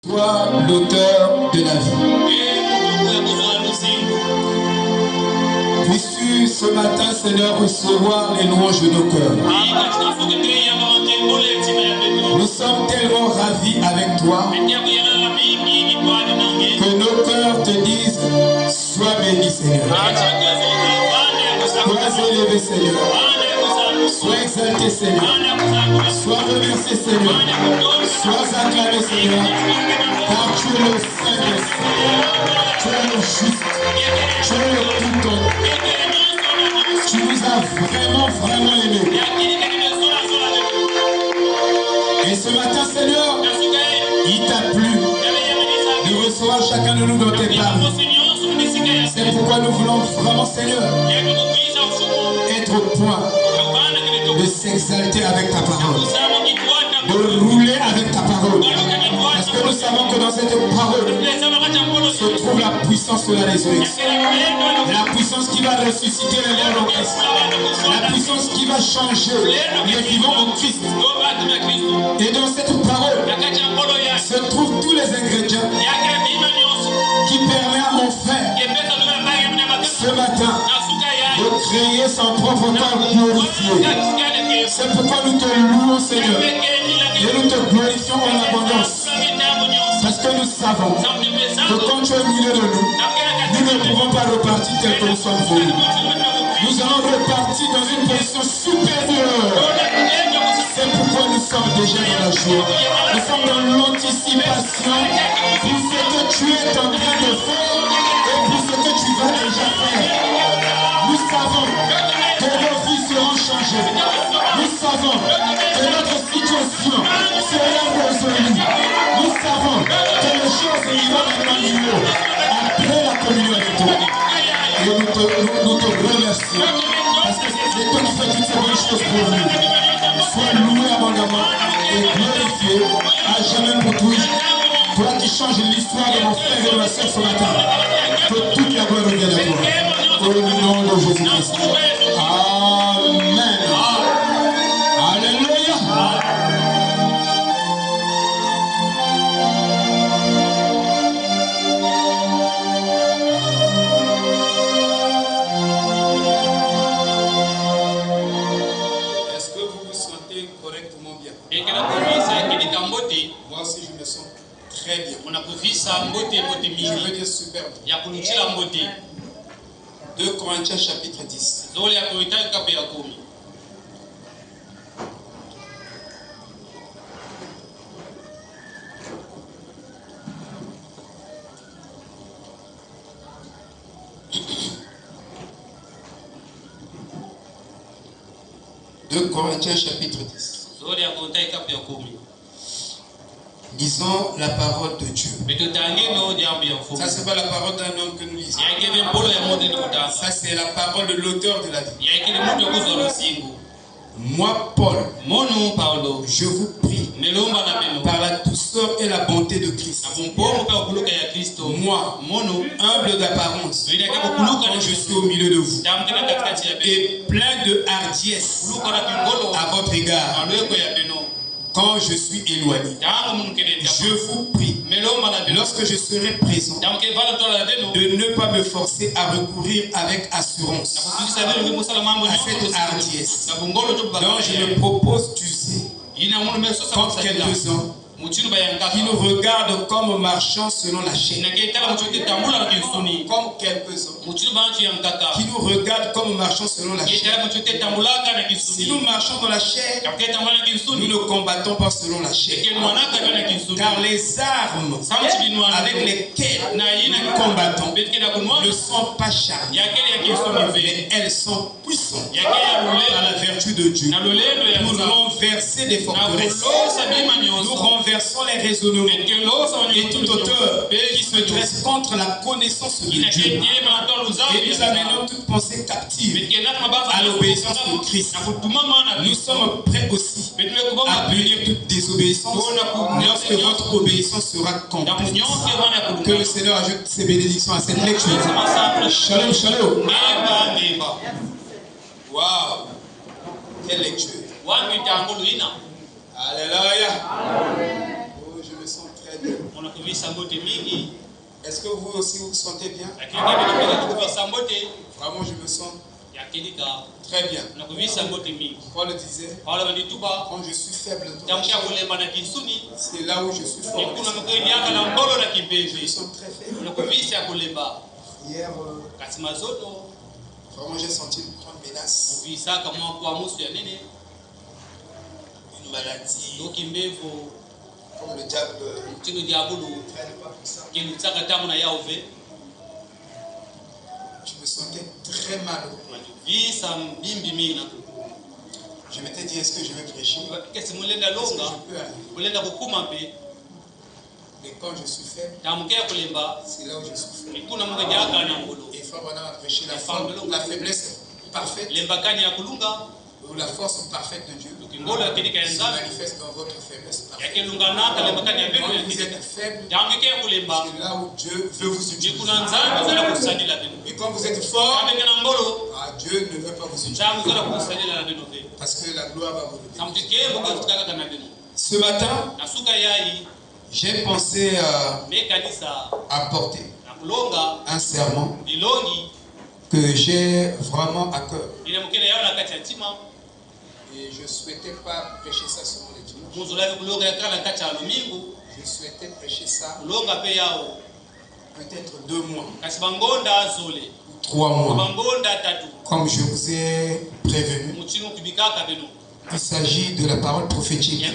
Toi, l'auteur de la vie. Puisses-tu ce matin, Seigneur, recevoir les louanges de nos cœurs. Nous sommes tellement ravis avec toi que nos cœurs te disent, sois béni, Seigneur. Sois élevé, Seigneur. Sois exalté, Seigneur. Sois remercié, Seigneur. Sois acclamé, Seigneur. Car tu es le Saint des Saints. Tu es le juste. Tu es le tout homme. Tu nous as vraiment aimés. Et ce matin, Seigneur, il t'a plu de recevoir chacun de nous dans tes paroles. C'est pourquoi nous voulons vraiment, Seigneur, être au point de s'exalter avec ta parole, de rouler avec ta parole, parce que nous savons que dans cette parole se trouve la puissance de la résurrection, la puissance qui va ressusciter les morts en Christ, la puissance qui va changer les vivants en Christ. Et dans cette parole se trouvent tous les ingrédients qui permettent à mon frère ce matin de créer son propre corps glorifié. C'est pourquoi nous te louons, Seigneur, et nous te glorifions en abondance. Parce que nous savons que quand tu es au milieu de nous, nous ne pouvons pas repartir tel que nous sommes venus. Nous allons repartir dans une position supérieure. C'est pourquoi nous sommes déjà dans la joie. Nous sommes dans l'anticipation pour ce que tu es en train de faire et pour ce que tu vas déjà faire. Nous savons que nos vies seront changées. Nous savons que notre situation sera résolue. Nous savons que les choses iront maintenant mieux après la communion avec toi. Et nous te remercions parce que c'est toi qui fais toutes ces bonnes choses pour nous. Sois loué abondamment et glorifié à jamais pour tous. Toi qui changes l'histoire de mon frère et de ma soeur ce matin. Que toute la gloire revienne à toi. Au nom de Jésus-Christ. Amen. Alléluia. Est-ce que vous vous sentez correctement bien? Moi aussi je me sens très bien. Je veux dire superbe. 2 Corinthiens chapitre 10. Corinthiens chapitre 10. Lisons la parole de Dieu. Ça, c'est pas la parole d'un homme que nous lisons. Ça, c'est la parole de l'auteur de la vie. Moi, Paul, je vous prie, par la douceur et la bonté de Christ, moi, humble d'apparence, quand je suis au milieu de vous, et plein de hardiesse à votre égard, quand je suis éloigné, je vous prie, lorsque je serai présent, de ne pas me forcer à recourir avec assurance à cette hardiesse dont je me propose d'user contre quelques-uns qui nous regardent comme marchant selon la chair, comme quelques-uns qui nous regardent comme marchant selon la chair. Si nous marchons dans la chair, nous ne combattons pas selon la chair, car les armes avec lesquelles nous combattons ne sont pas charnelles, mais elles sont puissantes par la vertu de Dieu pour renverser des forteresses. Nous renversons les raisonnements et toute hauteur qui se dresse contre la connaissance de Dieu, et nous amenons toute pensée captive à l'obéissance de Christ. Nous sommes prêts aussi à punir toute désobéissance lorsque votre obéissance sera complète. Que le Seigneur ajoute ses bénédictions à cette lecture. Shalom, shalom. Waouh, quelle lecture. Alléluia. Oh, je me sens très bien. Est-ce que vous aussi vous sentez bien? Vraiment, je me sens très bien. Paul disait, quand je suis faible, c'est là où je suis fort. Je me sens très faible. Hier, vraiment, j'ai senti une grande menace. Une maladie. Comme le diable traîne pas pour ça. Je me sentais très mal. Je m'étais dit, est-ce que je vais prêcher? Est-ce que je peux arriver? Mais quand je suis faible, c'est là où je suis faible. Et Frère Branham a prêché la faiblesse parfaite, ou la force parfaite de Dieu se manifeste dans votre faiblesse parfaite. Quand vous êtes faible, c'est là où Dieu veut vous utiliser. Et quand vous êtes fort, Dieu ne veut pas vous utiliser. Parce que la gloire va vous donner. Ce matin, j'ai pensé à porter un serment que j'ai vraiment à cœur. Et je ne souhaitais pas prêcher ça sur les dimanches. Je souhaitais prêcher ça peut-être 2 mois. 3 mois. Comme je vous ai prévenu. Il s'agit de la parole prophétique.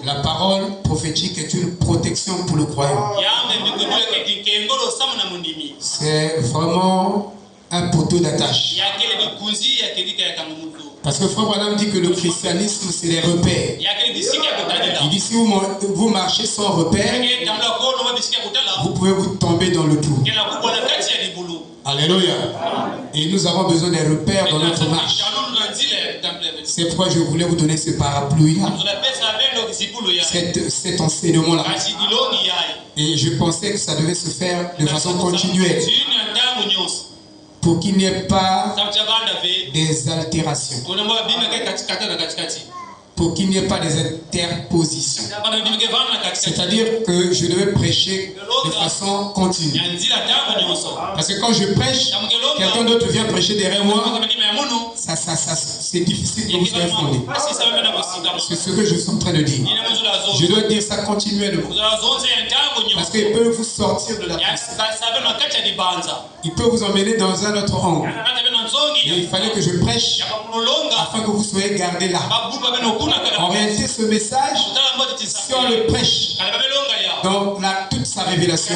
La parole prophétique est une protection pour le croyant. C'est vraiment un poteau d'attache. Parce que Frère Branham dit que le christianisme, c'est les repères. Il dit si vous marchez sans repères, vous pouvez vous tomber dans le trou. Alléluia. Et nous avons besoin des repères dans notre marche. C'est pourquoi je voulais vous donner ce parapluie-là, cet enseignement-là. Et je pensais que ça devait se faire de façon continuelle, pour qu'il n'y ait pas des altérations, pour qu'il n'y ait pas des interpositions. C'est-à-dire que je devais prêcher de façon continue. Parce que quand je prêche, quelqu'un d'autre vient prêcher derrière moi, c'est difficile que vous soyez fondé. C'est ce que je suis en train de dire. Je dois dire ça continuellement. Parce qu'il peut vous sortir de la pensée. Il peut vous emmener dans un autre angle. Mais il fallait que je prêche afin que vous soyez gardés là. En réalité, ce message, si on le prêche dans toute sa révélation,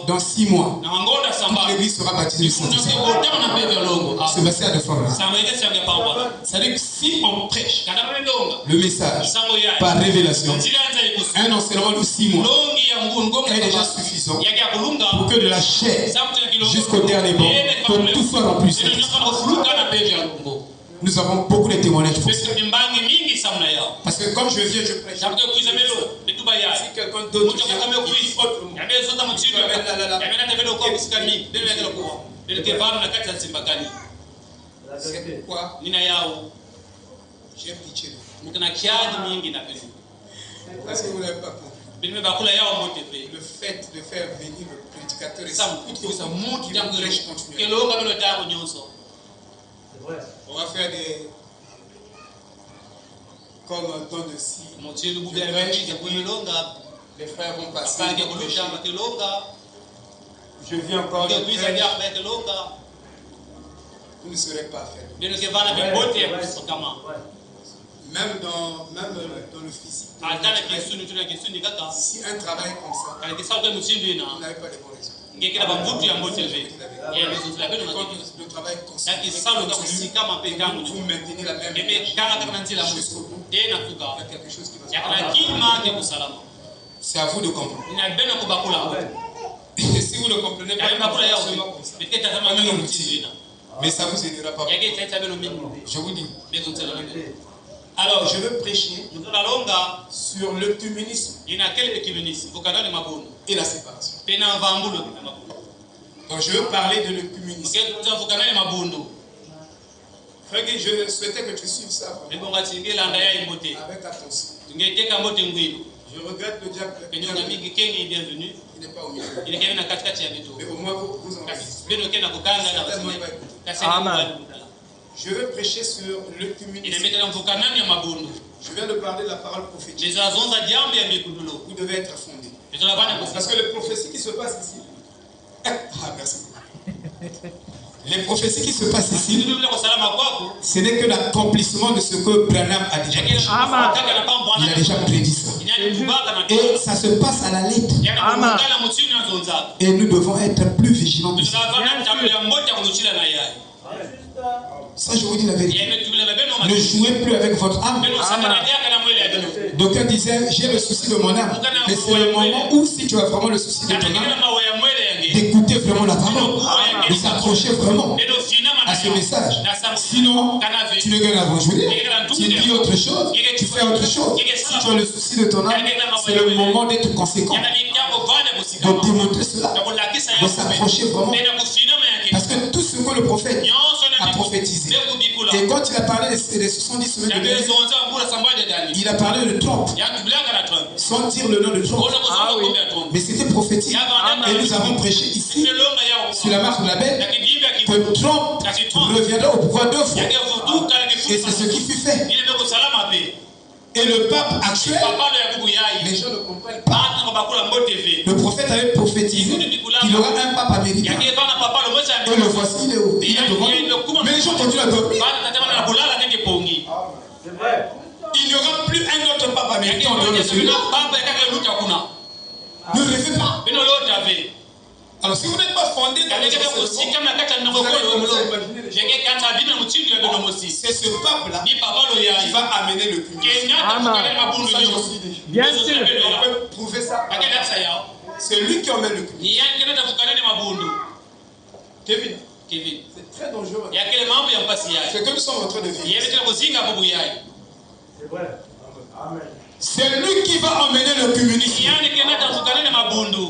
dans 6 mois, toute l'église sera baptisée. C'est passé à de formes. C'est-à-dire que si on prêche le message par révélation, un enseignement de 6 mois est déjà suffisant pour que de la chair jusqu'au dernier mot, que tout soit rempli. Nous avons beaucoup de témoignages pour ça. Parce que quand je viens, je prêche. Si quelqu'un d'autre vient, il dit autrement. C'est pourquoi j'ai pitié de vous. Parce que vous n'avez pas compris. Le fait de faire venir le prédicateur et qui prêche continuellement. On va faire des... comme un temps de si. Les frères vont passer. Je viens encore de prêche. Vous ne serez pas fait. Même dans le physique. Si un travail comme ça, vous n'avez pas de bonnes raisons. Le travail continue, vous maintenez la même énergie jusqu'au bout. Il y a quelque chose qui va se passer. C'est à vous de comprendre. Et si vous ne comprenez pas, mais ça vous aidera pas. Je vous dis. Alors, je veux prêcher sur l'œcuménisme et la séparation. Donc, je veux parler de l'œcuménisme. Frère, je souhaitais que tu suives ça avec attention. Je Je regrette le diable. Il n'est pas au milieu. Mais au moins vous en Amen. Je veux prêcher sur l'œcuménisme. Je viens de parler de la parole prophétique. Vous devez être fondé. Parce que les prophéties qui se passent ici. Ah, merci. Les prophéties qui se passent ici, ce n'est que l'accomplissement de ce que Branham a déjà dit. Il a déjà prédit ça. Et ça se passe à la lettre. Et nous devons être plus vigilants. Ça, je vous dis la vérité. Ne jouez plus avec votre âme. D'aucuns disaient, j'ai le souci de mon âme. Mais c'est le moment où, si tu as vraiment le souci de ton âme, d'écouter vraiment la parole, de s'accrocher vraiment à ce message. Sinon, tu ne gagnes à vous jouer. Tu dis autre chose, tu fais autre chose. Si tu as le souci de ton âme, c'est le moment d'être conséquent, de démontrer cela, de s'accrocher vraiment. Parce que tout ce que le prophète a prophétisé, et quand il a parlé des 70 semaines de Daniel, il a parlé de Trump, sans dire le nom de Trump. Mais c'était prophétique. Et nous avons prêché ici, sur la marque de la bête, que Trump reviendra au pouvoir 2 fois. Et c'est ce qui fut fait. Et le pape actuel, les gens ne comprennent pas. Le prophète avait prophétisé qu'il aura un pape américain. Et le voici, il est devant nous. Mais les gens continuent à dormir. Il n'y aura plus un autre pape américain en dehors de celui-là. Ne rêvez pas. Alors si vous n'êtes pas fondé dans les c'est ce peuple-là qui va amener le culte. Bien sûr. On peut prouver ça. C'est lui qui emmène le culte. Kevin, c'est très dangereux. C'est que nous sommes en train de vivre. C'est vrai. Amen. C'est lui qui va emmener le communisme.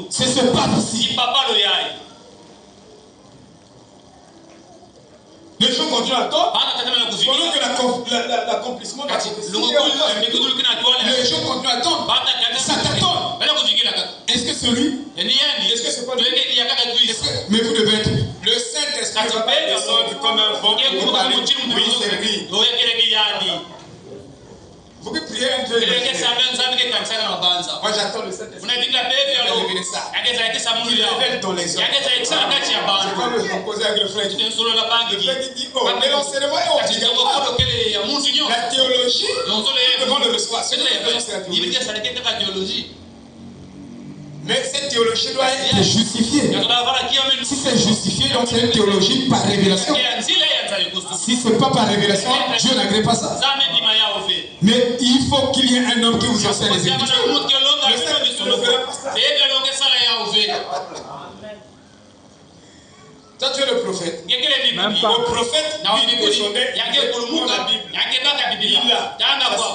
C'est ce pape-ci. Les gens continuent à tort. Pendant que l'accomplissement de la prophétie, les gens continuent à tort. Ça t'attend. Est-ce que c'est lui? Est-ce que c'est pas lui? Mais vous devez être. Le Saint-Esprit va pas descendre comme un vent et vous parler. Oui, c'est lui. Vous pouvez prier un Dieu. Moi j'attends le Saint-Esprit. Révéler ça. Il révèle dans les hommes. C'est comme le composé avec le frère. Le frère qui dit, oh, mais l'enseignement est obligatoire. La théologie, devant le recevoir. C'est la théologie. Mais cette théologie doit être justifiée. Si c'est justifié, donc c'est une théologie par révélation. Si ce n'est pas par révélation, Dieu n'agrée pas ça. Mais il faut qu'il y ait un homme qui vous enseigne les Écritures. Le Saint-Esprit ne fera pas ça. Toi, tu es le prophète. Le prophète, il descendait pour la Bible. Il a. Ça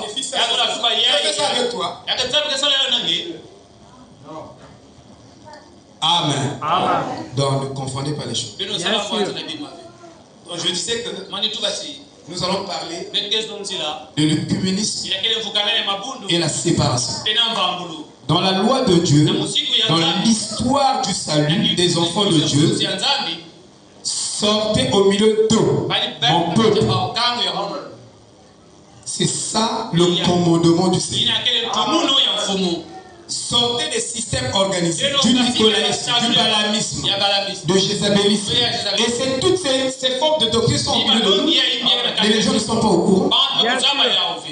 signifie ça. Je fais ça avec toi. Amen. Amen. Donc, ne confondez pas les choses. Bien sûr. Donc, je disais que nous allons parler de l'œcuménisme et la séparation. Dans la loi de Dieu, dans l'histoire du salut des enfants de Dieu, sortez au milieu d'eux, mon peuple. C'est ça le commandement du Seigneur. Sortez des systèmes organisés, du nicolaïsme, du balamisme, de jézabélisme. Et c'est toutes ces formes de doctrine sont au milieu de nous. Mais les gens ne sont pas au courant.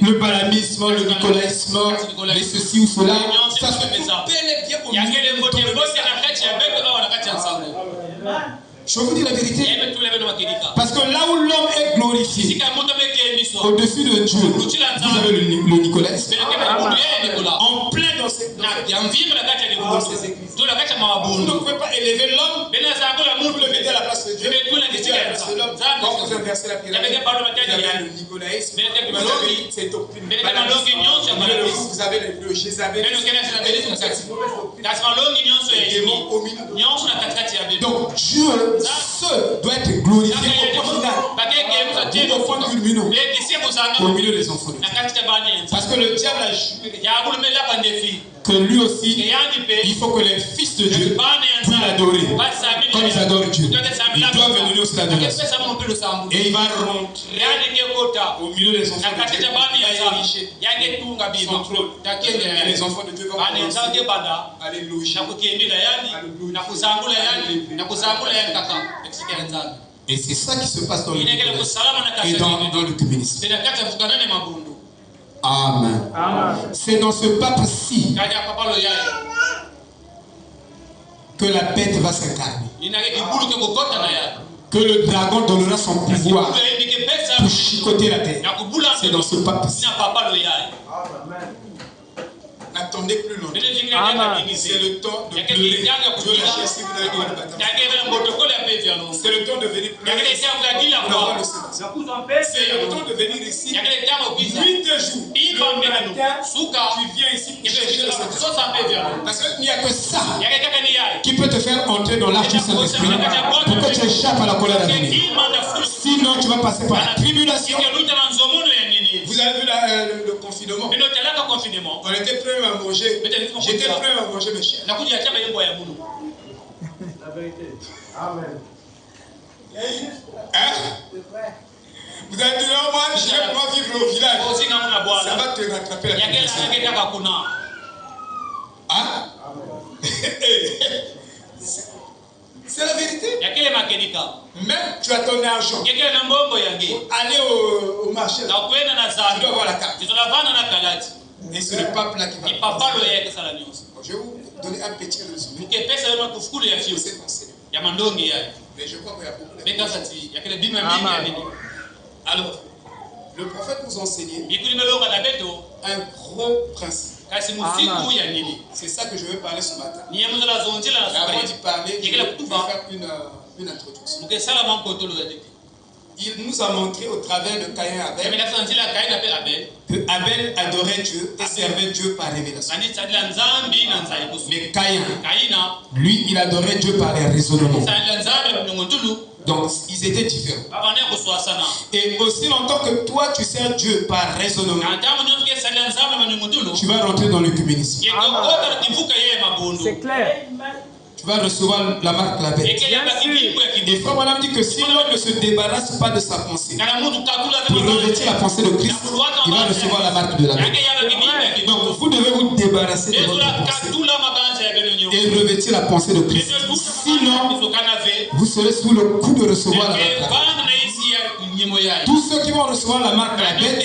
Le balamisme, le nicolaïsme, les ceci ou cela, ça se trouve bel et bien au milieu de nous. Je vous dis la vérité. Parce que là où l'homme est glorifié, au-dessus de Dieu, vous avez le nicolaïsme. En plein dans ces églises. Vous ne pouvez pas élever l'homme, vous le mettez à la place de Dieu. Quand vous inversez la pyramide, vous avez le nicolaïsme, vous avez cette doctrine. Vous avez le jézabélisme. Donc Dieu seul doit être glorifié au point final. au point culminant au milieu des enfants. Parce que le diable a juré que lui aussi, il faut que les fils de Dieu puissent l'adorer comme ils adorent Dieu. Ils doivent venir aussi l'adoration. Et il va rentrer au milieu des enfants de Dieu. Il va ériger son trône. Et les enfants de Dieu vont commencer. Alléluia. Et c'est ça qui se passe dans le communisme. Amen. C'est dans ce pape-ci que la bête va s'incarner. Que le dragon donnera son pouvoir pour chicoter la terre. C'est dans ce pape-ci. N'attendez plus longtemps. C'est le temps de pleurer. C'est le temps de venir pleurer. C'est le temps de venir ici. 8 jours. Tu viens ici pour chercher le Saint-Esprit. Parce qu'il n'y a que ça qui peut te faire entrer dans l'arche du Saint-Esprit pour que tu échappes à la colère d'avenir. Sinon, tu vas passer par la tribulation. Vous avez vu le confinement? On était prêts à manger. J'étais prêt à manger mes chers. La vérité. Amen. Hein? Vous avez dit non, moi je vais pouvoir vivre au village. Ça va te rattraper la tribulation. Hein? C'est la vérité. Même tu as ton argent. Aller au marché. Tu dois avoir la carte. Et c'est le pape là qui va. Je vais vous donner un petit résumé. Mais je crois qu'il y a beaucoup de Alors, le prophète nous enseignait un gros principe. C'est ça que je veux parler ce matin. Mais avant d'y parler, je vais faire une introduction. Il nous a montré au travers de Caïn et Abel que Abel adorait Dieu et servait Dieu par révélation. Mais Caïn, lui, il adorait Dieu par les raisonnements. Donc, ils étaient différents. Et aussi longtemps que toi, tu sers Dieu par raisonnement, tu vas rentrer dans l'œcuménisme. C'est clair. Tu vas recevoir la marque de la bête. Et frère Madame dit que si l'homme ne se débarrasse pas de sa pensée pour revêtir la pensée de Christ, il va recevoir la marque de la bête. Donc vous devez vous débarrasser de votre pensée et revêtir la pensée de Christ. Sinon, vous serez sous le coup de recevoir la marque de la bête. Tous ceux qui vont recevoir la marque de la bête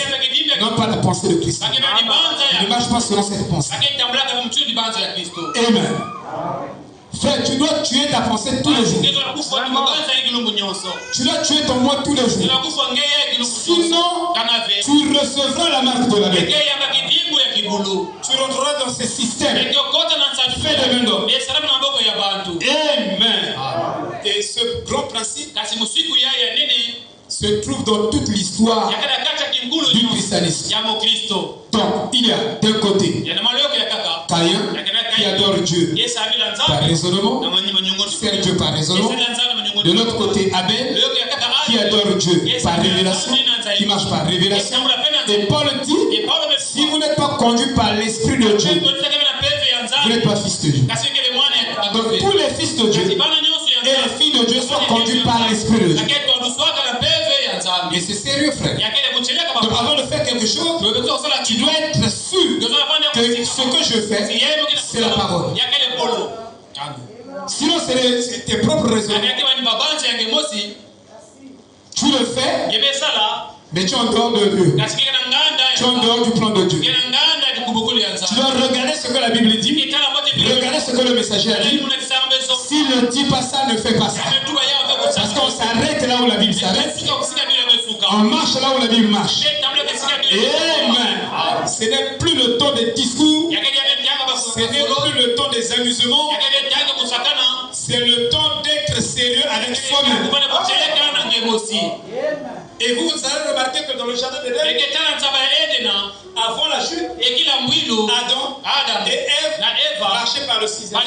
n'ont pas la pensée de Christ. Ils ne marchent pas selon cette pensée. Amen. Frère, tu dois tuer ta pensée tous les jours. Tu dois tuer ton moi tous les jours. Sinon, tu recevras la marque de la bête. Tu rentreras dans ce système. Fais de main d'homme. Amen. Et ce grand principe se trouve dans toute l'histoire du christianisme. Donc, il y a d'un côté Caïn qui adore Dieu par raisonnement, sert Dieu par raisonnement. De l'autre côté, Abel qui adore Dieu par révélation, qui marche par révélation. Et Paul dit, si vous n'êtes pas conduit par l'Esprit de Dieu, vous n'êtes pas fils de Dieu. Donc tous les fils de Dieu et les filles de Dieu sont conduits par l'Esprit de Dieu. Et c'est sérieux, frère. Donc avant de faire quelque chose, tu dois être sûr que ce que je fais, c'est la parole. Sinon, c'est tes propres raisons. Tu le fais, mais tu es en dehors de Dieu. Tu es en dehors du plan de Dieu. Tu dois regarder ce que la Bible dit. Regardez ce que le messager a dit. S'il ne dit pas ça, ne fais pas ça. Parce qu'on s'arrête là où la Bible s'arrête. On marche là où la Bible marche. Amen. Ce n'est plus le temps des discours. Ce n'est plus le temps des amusements. C'est le temps d'être sérieux avec soi-même. Et vous allez remarquer que dans le jardin d'Éden, avant la chute, Adam et Ève marchaient marché par le sixième.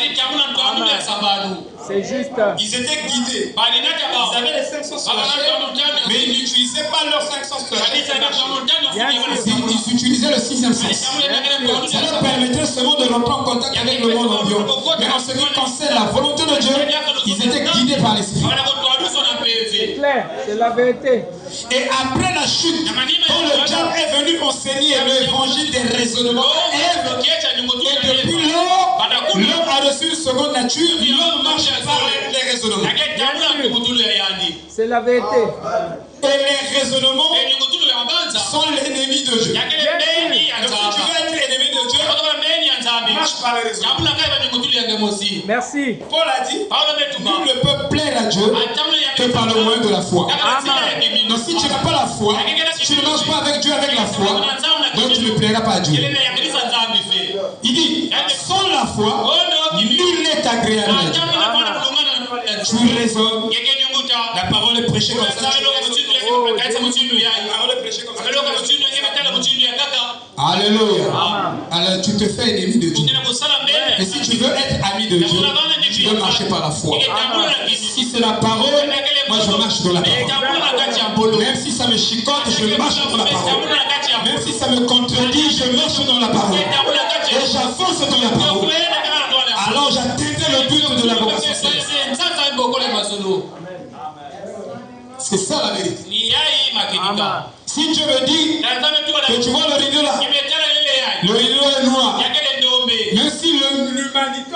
C'est juste. Ils étaient guidés. Ils avaient les 5 sens sur la chair, mais ils n'utilisaient pas leurs 5 sens sur la chair. Ils utilisaient le sixième sens. Ça leur permettait seulement de rentrer en contact avec le monde environ. Mais en ce qui concerne la volonté de Dieu, ils étaient guidés par l'Esprit. C'est clair, c'est la vérité. Et après la chute, quand le diable est venu enseigner l'évangile des raisonnements, et depuis lors, l'homme a reçu une seconde nature, l'homme marche par les raisonnements. C'est la vérité. Et les raisonnements sont l'ennemi de Dieu. Donc si tu veux être ennemi de Dieu, marche par les raisonnements. Merci. Paul a dit, nul ne peut plaire à Dieu que par le moyen de la foi. Donc si tu n'as pas la foi, tu ne marches pas avec Dieu avec la foi, donc tu ne plairas pas à Dieu. Il dit, sans la foi, nul n'est agréable à Dieu. Tu raisonnes, la parole est prêchée comme ça. La parole est prêchée comme ça. Alléluia. Alors tu te fais ennemi de Dieu. Et si tu veux être ami de Dieu, tu dois marcher par la foi. Si c'est la parole, moi je marche dans la parole. Même si ça me chicote, je marche dans la parole. Même si ça me contredit, je marche dans la parole. Et j'avance dans la parole. Alors j'atteindrai le but de la vocation céleste. C'est ça la vérité. Si Dieu me dit que tu vois le rideau là, le rideau est noir. Même si l'humanité,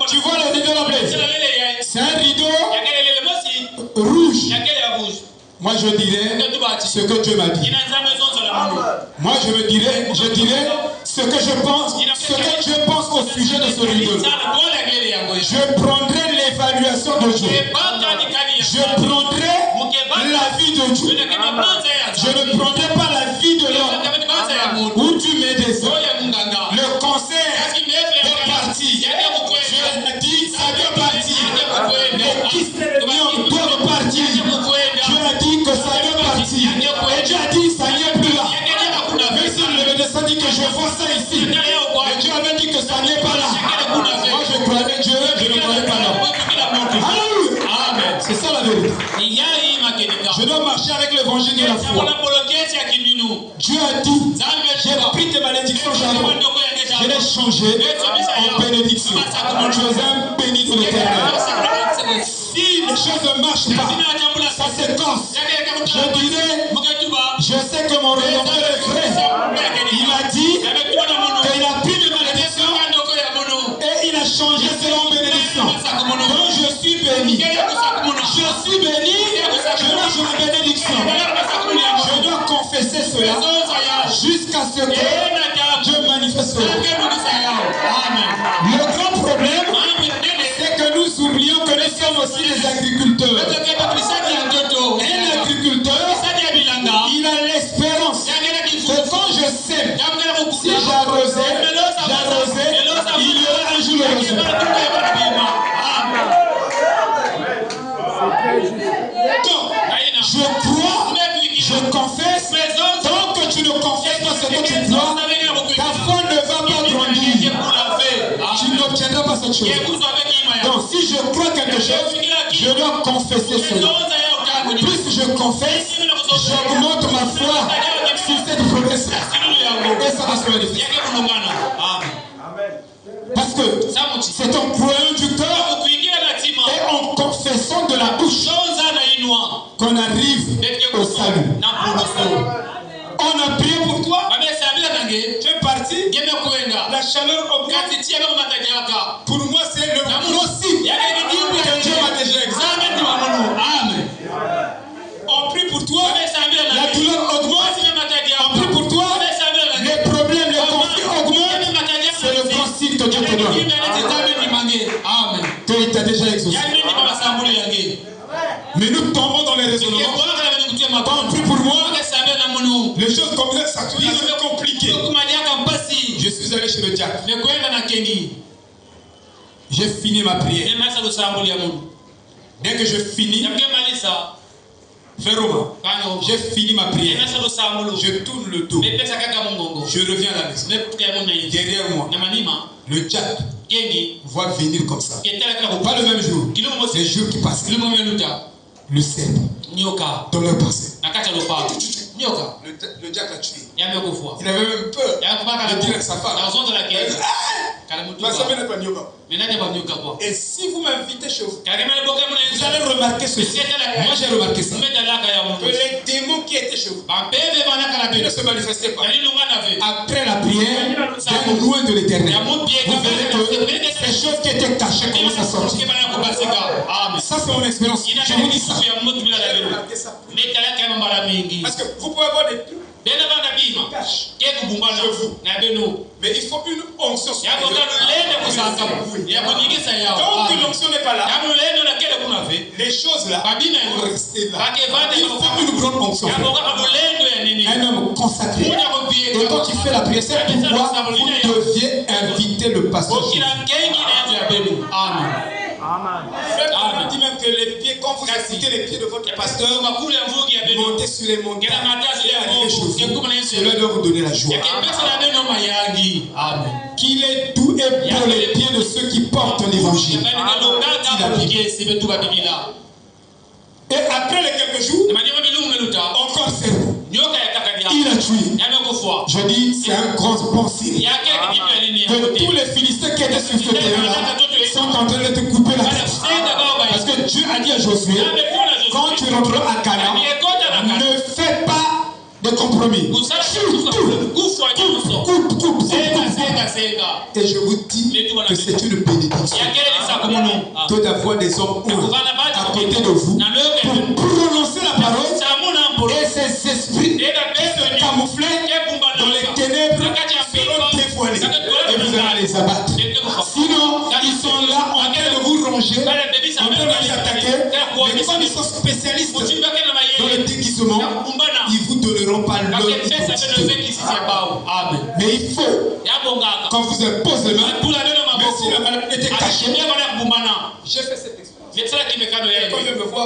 tu vois le rideau là, c'est un rideau rouge. Moi je dirais ce que Dieu m'a dit. Moi je dirais ce que je pense, au sujet de ce rideau. Je prendrai l'évaluation de Dieu. Je prendrai la vie de Dieu. Je ne prendrai pas la vie de l'homme. Où tu mets des hommes. Le cancer est parti. Je dis ça doit partir. Les kystes doivent partir. Dieu a dit que ça doit partir. Et Dieu a dit ça n'y est plus là. Même si le médecin dit que je vois ça ici. Et Dieu avait dit que ça n'est pas là. Moi je croyais Dieu, je ne croyais pas là. Alléluia. Amen. C'est ça la vérité. Je dois marcher avec l'évangile de la foi. Dieu a dit, j'ai pris tes malédictions, je les changées en bénédiction. Tu es un béni de l'Éternel. Si les choses ne marchent pas, ça s'écorce. Je dirais, je sais que mon Rédempteur est vrai. Il a dit qu'il a pris de malédiction et il a changé selon bénédiction. Donc je suis béni. Je suis béni, je marche en bénédiction. Je dois confesser cela jusqu'à ce que Dieu manifeste cela. Amen. Le grand problème, c'est que nous oublions que nous sommes aussi des agriculteurs. Un agriculteur, il a l'espérance que quand je sème, si j'arrosais, il y aura un jour le résultat. Donc, je crois, je confesse, tant que tu ne confesses pas ce que tu crois, ta foi ne va pas grandir. Tu n'obtiendras pas cette chose. Donc, si je crois quelque chose, je dois confesser cela. Plus je confesse, j'augmente ma foi sur cette progression. Et ça va se manifester. Parce que c'est en croyant du cœur et en confessant de la bouche qu'on arrive au salut. On a prié pour toi. Tu es parti. La chaleur augmente. Pour moi, c'est le gros signe que Dieu m'a déjà examiné. Amen. On prie pour toi. La douleur augmente. On prie pour toi. Les problèmes, les conflits augmentent. C'est le grand signe que Dieu te donne. Amen. Qu'il t'a déjà exaucé. Mais nous tombons dans les raisonnements. Quand on prie pour moi, les choses comme ça, c'est compliqué. Je suis allé chez le diacre. J'ai fini ma prière. Dès que je finis, Frère Romain, j'ai fini ma prière. Je tourne le dos. Je reviens à la maison. Derrière moi, le diable va venir comme ça. Pas le même jour. Les jours qui passent. Le serpent. Dans leur passé. Le diable l'a tué. Il avait même peur de dire à sa femme. Et si vous m'invitez chez vous, vous allez remarquer ceci. Moi j'ai remarqué ça. Que les démons qui étaient chez vous ne se manifestaient pas. Après la prière, bien loin de l'éternel, vous verrez que ces choses qui étaient cachées commencent à sortir. Ça c'est mon expérience. Je vous dis ça. Parce que vous pouvez avoir des trucs. Mais il faut une onction supérieure. Donc l'onction n'est pas là. Les choses là vont rester là. Il faut une grande onction. Un homme consacré. Et quand il fait la prière, c'est pourquoi vous deviez inviter le pasteur. Amen. Amen. Dit même que les pieds, quand vous écoutez les pieds de votre pasteur, montez sur les montagnes, cela doit vous donner la joie. Amen. Qu'il est doux et pour les pieds de ceux qui portent l'évangile. Et après les quelques jours, encore cerveau. Il a tué. Je dis, c'est un grand bon signe. Que tous les Philistins qui étaient sur ce terrain-là sont en train de te couper la tête. Parce que Dieu a dit à Josué, quand tu rentreras à Canaan, ne fais pas de compromis. Coupe. Et je vous dis que c'est une bénédiction que d'avoir des hommes à côté de vous pour prononcer la parole et ces esprits se camoufler dans les ténèbres seront dévoilés et vous allez les abattre. Sinon, ils sont là en train de vous ronger, en train de vous attaquer. Mais comme ils sont spécialistes dans le déguisement, ils ne vous donneront pas leur identité. Amen. Mais il faut, quand vous impose les mains, même si la maladie était cachée, j'ai fait cette expérience. Quand je me vois,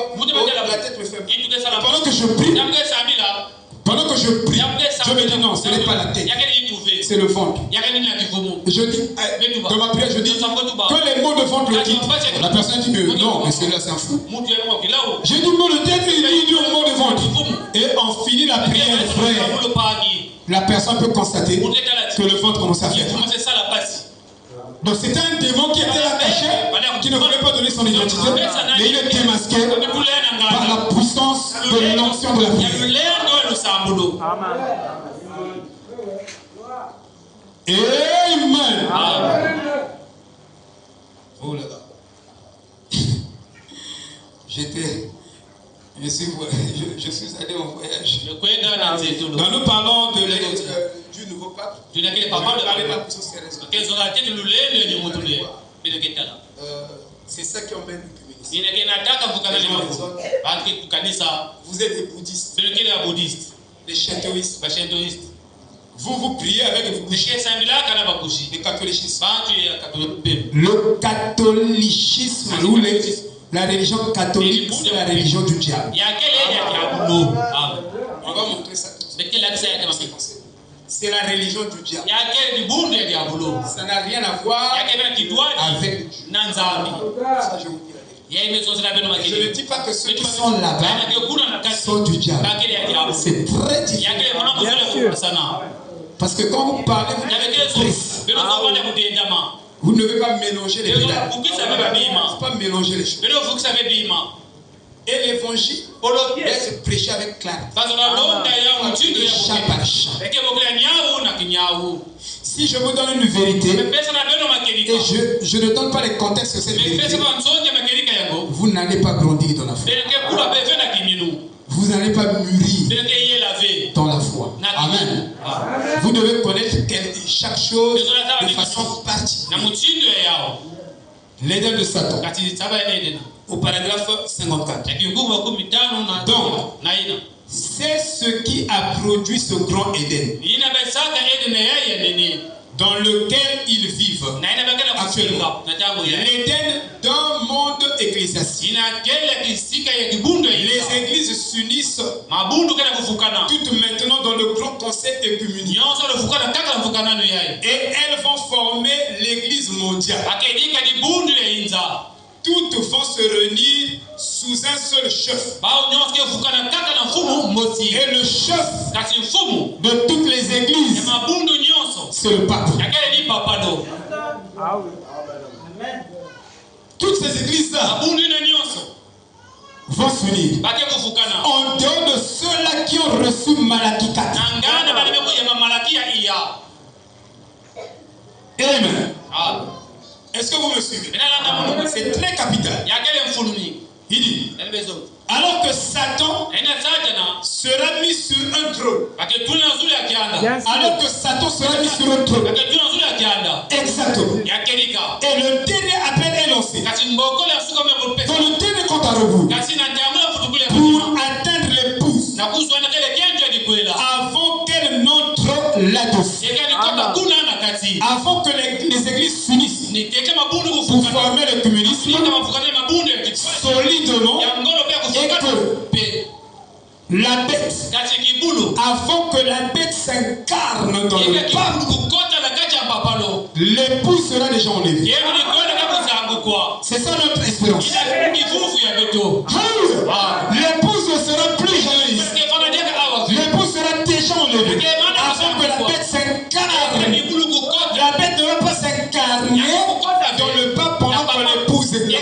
la tête me fait mal. Pendant que je prie, je me dis non, ce n'est pas la tête, c'est le ventre. Je dis, dans ma prière, je dis que les mots de ventre le quittent. La personne dit que non, mais celui-là c'est un fou. Je dis mot de tête, il dit au mot de ventre. Et on finit la prière, frère. La personne peut constater que le ventre commence à faire. Donc c'était un démon qui était là caché, qui ne voulait pas donner son identité, mais il est démasqué par la puissance de l'onction de la prière. Amen. Amen. Oh là là. Je suis allé en voyage. Quand nous parlons du nouveau pape, c'est ça qui emmène le communisme. Vous êtes des bouddhistes, des shintoïstes. Vous priez avec les catholicisme. Le catholicisme, la religion catholique, c'est la religion du diable. On va montrer ça. C'est la religion du diable. Ça n'a rien à voir avec Dieu. Ça, je vous dis. Je ne dis pas que ceux qui sont là-bas sont du diable. C'est très différent. Parce que quand vous parlez, vous ne devez pas mélanger les pédales. Il ne faut pas mélanger les choses. Et l'évangile doit être prêché avec clarté. Chat par chat. Si je vous donne une vérité, et je ne donne pas les contextes de cette vérité, vous n'allez pas grandir dans la foi. Vous n'allez pas mûrir dans la foi. Amen. Vous devez connaître chaque chose de façon particulière. L'Éden de Satan. Au paragraphe 54. Donc, c'est ce qui a produit ce grand Éden dans lequel ils vivent actuellement. L'Éden d'un monde ecclésiastique. Les églises s'unissent toutes maintenant dans le grand conseil œcuménique. Et elles vont former l'église mondiale. Toutes vont se réunir sous un seul chef. Et le chef de toutes les églises, c'est le pape. Toutes ces églises-là vont s'unir. En dehors de ceux-là qui ont reçu Malachie 4. Amen. Est-ce que vous me suivez? C'est très capital. Il dit, alors que Satan sera mis sur un trône. Alors que Satan sera mis sur un trône. Exactement. Et le dernier appel est lancé. Dans le dernier compte à rebours. Pour atteindre l'épouse. Avant qu'elle n'entre là-dessus. Avant que les églises s'unissent. Pour former le communisme solidement. Et que la bête, avant que la bête s'incarne dans le pape, l'épouse sera déjà enlevée. C'est ça notre espérance. L'épouse ne sera plus jamais ici. L'épouse sera déjà enlevée. Avant que la bête s'incarne, la bête ne va pas s'incarner dans le pape pendant que l'épouse est là.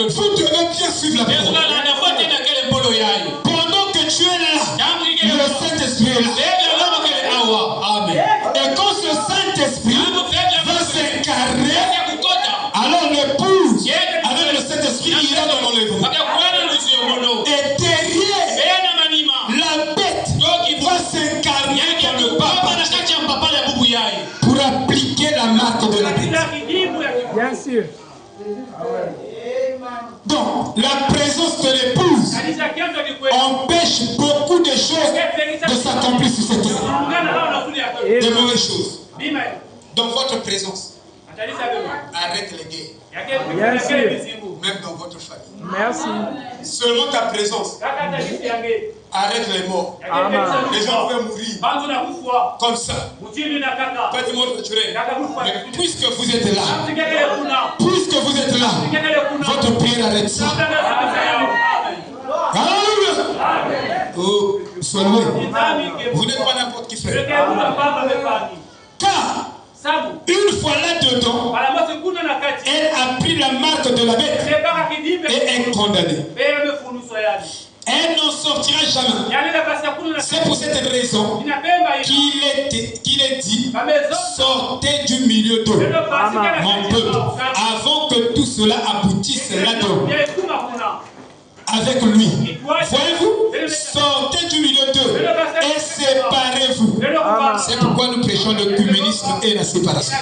Vous devez bien suivre la parole. Pendant que tu es là, le Saint-Esprit est là. Amen. Et quand ce Saint-Esprit va s'incarner, alors l'épouse avec le Saint-Esprit ira dans l'enlèvement. Et derrière, la bête va s'incarner dans le pape pour appliquer la marque de la bête. Bien sûr. Donc, la présence de l'épouse empêche beaucoup de choses de s'accomplir sur cette terre. Des mauvaises choses. Dans votre présence, arrête les guerres. Bien sûr. Même dans votre famille. Merci. Seulement ta présence arrête les morts. Amen. Les gens peuvent mourir comme ça. Pas du monde naturel. Mais puisque vous êtes là, votre prière arrête ça. Alléluia. Oh, soyez. Vous n'êtes pas n'importe qui frère. Car une fois là-dedans, elle a pris la marque de la bête et est condamnée. Elle n'en sortira jamais. C'est pour cette raison qu'il est dit, sortez du milieu d'eux, mon peuple, avant que tout cela aboutisse là-dedans. Avec lui. Voyez-vous, sortez du milieu d'eux et séparez-vous. C'est pourquoi nous prêchons le communisme et la séparation.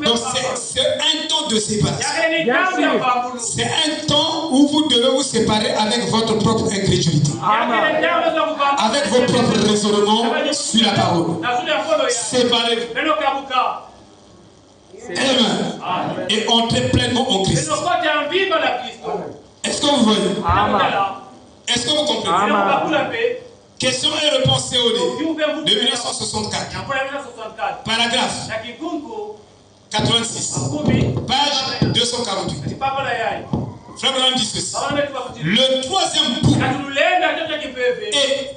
Donc c'est un temps de séparation. C'est un temps où vous devez vous séparer avec votre propre incrédulité. Avec vos propres raisonnements sur la parole. Séparez-vous. Amen. Et entrez pleinement en Christ. Est-ce que vous voyez? Est-ce que vous comprenez? Question et réponse COD de 1964. Paragraphe 86. Page 248. Frère Branham dit ceci. Le troisième point,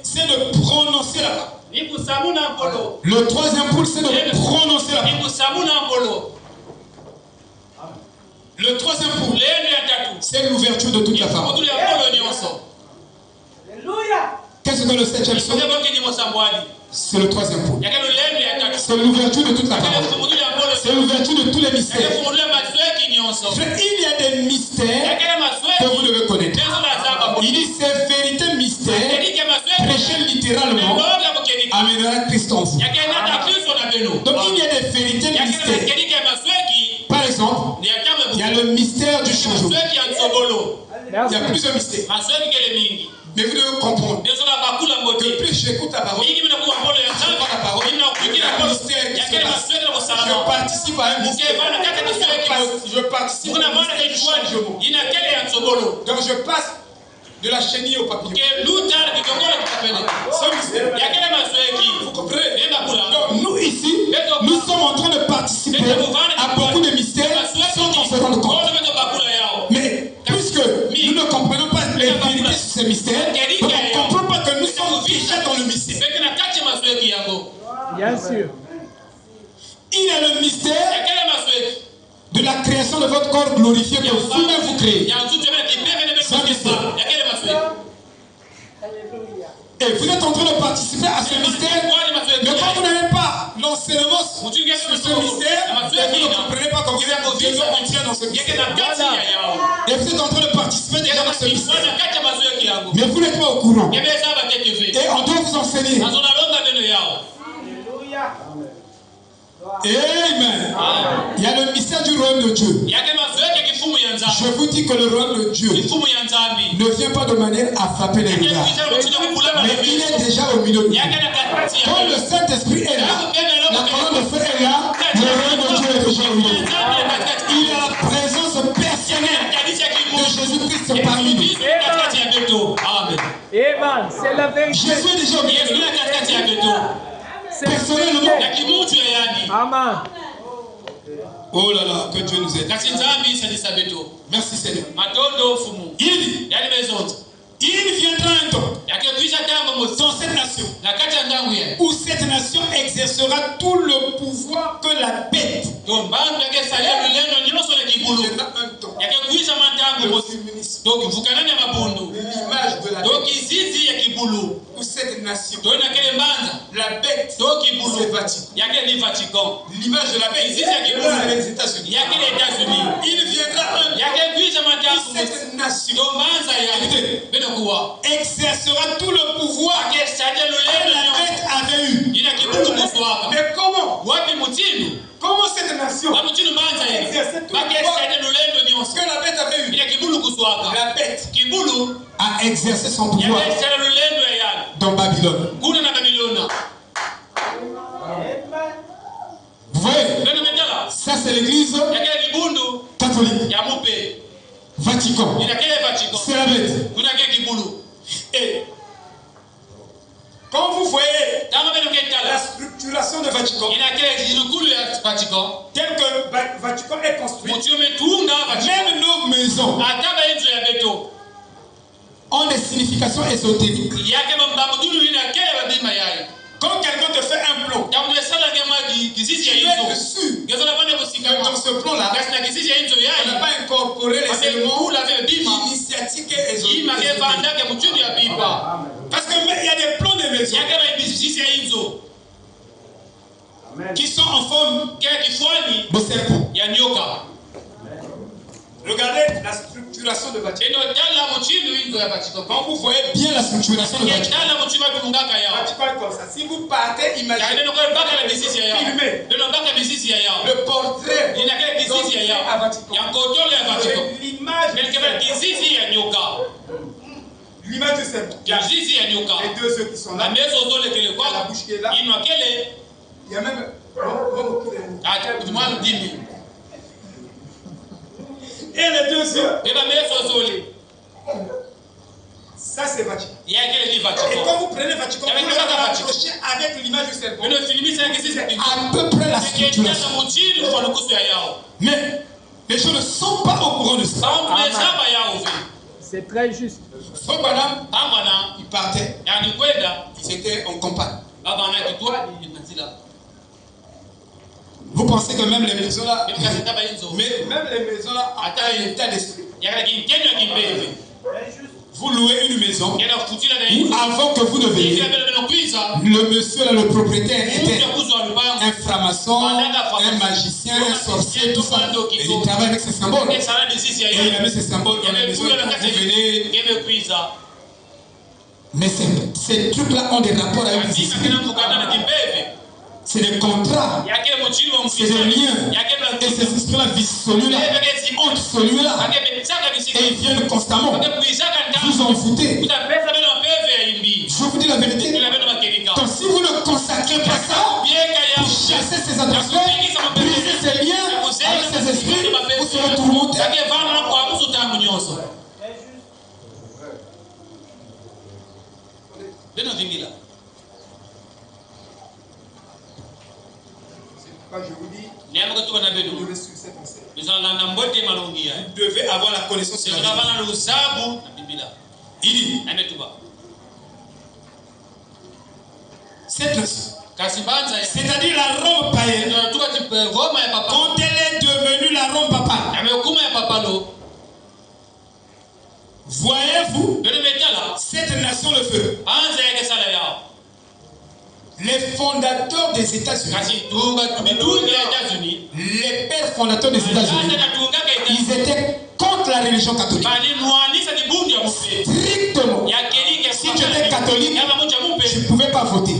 c'est de prononcer la parole. Le troisième point, c'est de prononcer la parole. Le troisième point, c'est l'ouverture de toute la parole. Qu'est-ce que le septième son? C'est le troisième point. C'est l'ouverture de toute la parole. C'est l'ouverture de tous les mystères. Il y a des mystères que vous devez connaître. Il dit ces vérités mystères, prêchées littéralement, amènera Christ en vous. Donc il y a des vérités mystères. Par exemple, il y a le mystère du changement. Il y a plusieurs mystères. Mais vous devez comprendre que plus j'écoute la parole, je participe à un mystère. Je participe à un mystère du changement. Donc je passe De la chenille au papillon. Ce mystère. Vous comprenez? Donc nous ici, nous sommes en train de participer à beaucoup de mystères sans qu'on se rende compte. Mais puisque nous ne comprenons pas les vérités sur ces mystères, donc on ne comprend pas que nous sommes déjà dans le mystère. Bien sûr. Il y a le mystère de la création de votre corps glorifié que vous-même vous créez. Et vous êtes en train de participer à ce mystère, mais quand vous n'avez pas l'enseignement sur ce mystère, vous ne comprenez pas comment vous devez entrer dans ce mystère. Et vous êtes en train de participer déjà dans ce mystère, mais vous n'êtes pas au courant. Et on doit vous enseigner. Amen. Il y a le mystère du royaume de Dieu. Je vous dis que le royaume de Dieu ne vient pas de manière à frapper les regards, mais il est déjà au milieu de nous. Quand le Saint-Esprit est là, la colonne de feu est là, le royaume de Dieu est déjà au milieu. Il y a la présence personnelle de Jésus-Christ parmi nous. Amen. C'est la vérité. Jésus est déjà au milieu de nous. Personnellement. Amen. Oh là là, que Dieu nous aide. Merci Seigneur. Il viendra un temps dans cette nation où cette nation exercera tout le pouvoir que la bête. Il viendra un temps. L'image de la bête. Où cette nation, la bête, c'est Vatican. L'image de la bête, c'est les États-Unis. Il viendra un temps où cette nation exercera tout le pouvoir que la bête avait eu. Mais comment? Comment cette nation exerçait tout le pouvoir que la bête avait eu? La bête a exercé son pouvoir dans Babylone. Vous voyez? Ça c'est l'église catholique. Vatican. C'est la bête. Et quand vous voyez la structuration de Vatican, tel que Vatican est construit, même nos maisons ont des significations ésotériques. Quand quelqu'un te fait un plan, tu es sûr que dans ce plan-là, on n'a pas incorporé les éléments initiatiques et ésotériques. Parce qu'il y a des plans de maison qui sont en forme de serpent. Regardez la structuration de Vatican. Quand vous voyez bien la structuration de Vatican, Vatican est comme ça. Si vous partez, imaginez, filmez le portrait à Vatican. L'image du serpent. Les deux yeux qui sont là. La bouche qui est là. Il y a même et les deux yeux. Ça c'est Vatican. Et quand vous prenez Vatican, vous le rapprochez avec l'image du serpent. À peu près la structuration. Mais les gens ne sont pas au courant de ça. C'est très juste. Frère Branham, il partait. C'était en campagne. Vous pensez que même les maisons là, mais même les maisons là, ont un état d'esprit. Vous louez une maison où avant que vous ne veniez, le monsieur là, le propriétaire était un franc-maçon, un magicien, un sorcier, tout ça. Et il travaille avec ses symboles. Et il a mis ses symboles dans la maison et quand vous venez. Mais ces trucs-là ont des rapports avec les esprits. C'est des contrats, c'est des liens. Et ces esprits-là visent celui-là, ont celui-là. Et ils viennent constamment. Vous en foutez. Je vous dis la vérité. Donc si vous ne consacrez pas ça, pour chasser ces adversaires, briser ces liens avec ces esprits, vous serez tourmentés. Quand je vous dis, vous devez suivre cet enseignement. Vous devez avoir la connaissance de la Bible. Il dit, cette nation, c'est-à-dire la Rome païenne, quand elle est devenue la Rome papale, voyez-vous, cette nation le feu. Les fondateurs des États-Unis, les pères fondateurs des États-Unis, ils étaient contre la religion catholique. Strictement. Si tu étais catholique, tu ne pouvais pas voter.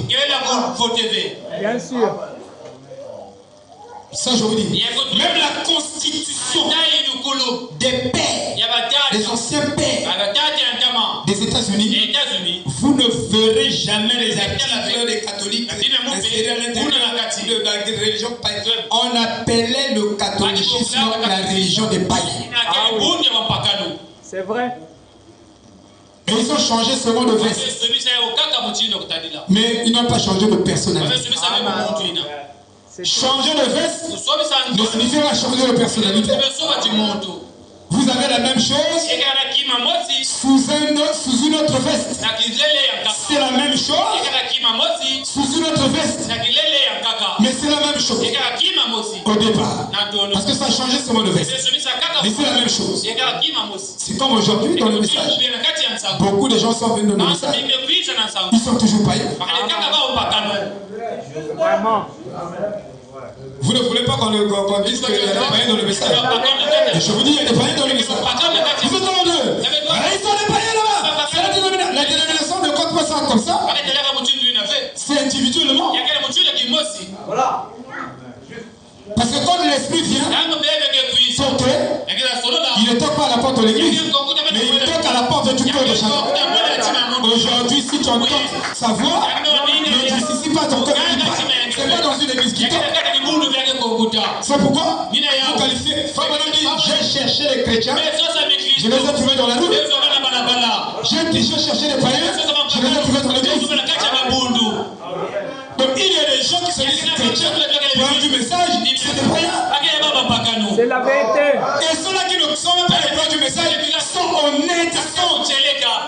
Bien sûr. Ça, je vous dis. Même la constitution des pères, des anciens pères des États-Unis, vous ne verrez jamais les articles des catholiques insérés à l'intérieur de la religion païenne. On appelait le catholicisme la religion des païens. C'est vrai. Et ils ont changé ce mot de veste. Mais ils n'ont pas changé de personnalité. Changer de veste ne signifie pas changer de personnalité. Vous avez la même chose sous une autre veste. C'est la même chose sous une autre veste. Mais c'est la même chose au départ. Parce que ça a changé ce mot de veste. Mais c'est la même chose. C'est comme aujourd'hui dans le message. Beaucoup de gens sont venus dans le message. Ils sont toujours païens. Vraiment. Vous ne voulez pas qu'on dise qu'il y a des païens dans le message. Je vous dis, il y a des païens dans le message. Vous êtes dans le... Ils sont des païens là-bas. La dénomination ne compte pas ça comme ça. C'est individuellement. Voilà. Parce que quand l'esprit vient, il ne toque pas à la porte de l'église, mais il toque à la porte de tout cœur de chacun. Aujourd'hui, si tu entends sa voix, ne dissocie pas ton cœur. Ce n'est pas dans une église qui toque. C'est pourquoi vous qualifiez. Fabien dit, j'ai cherché les chrétiens, je les ai trouvés dans la rue. J'ai cherché les païens, je les ai trouvés dans l'église. Donc il y a des gens qui se disent chrétiens, qui ont du message, c'est des païens. C'est la vérité. Et ceux-là qui ne sont même pas les païens du message, sont honnêtes,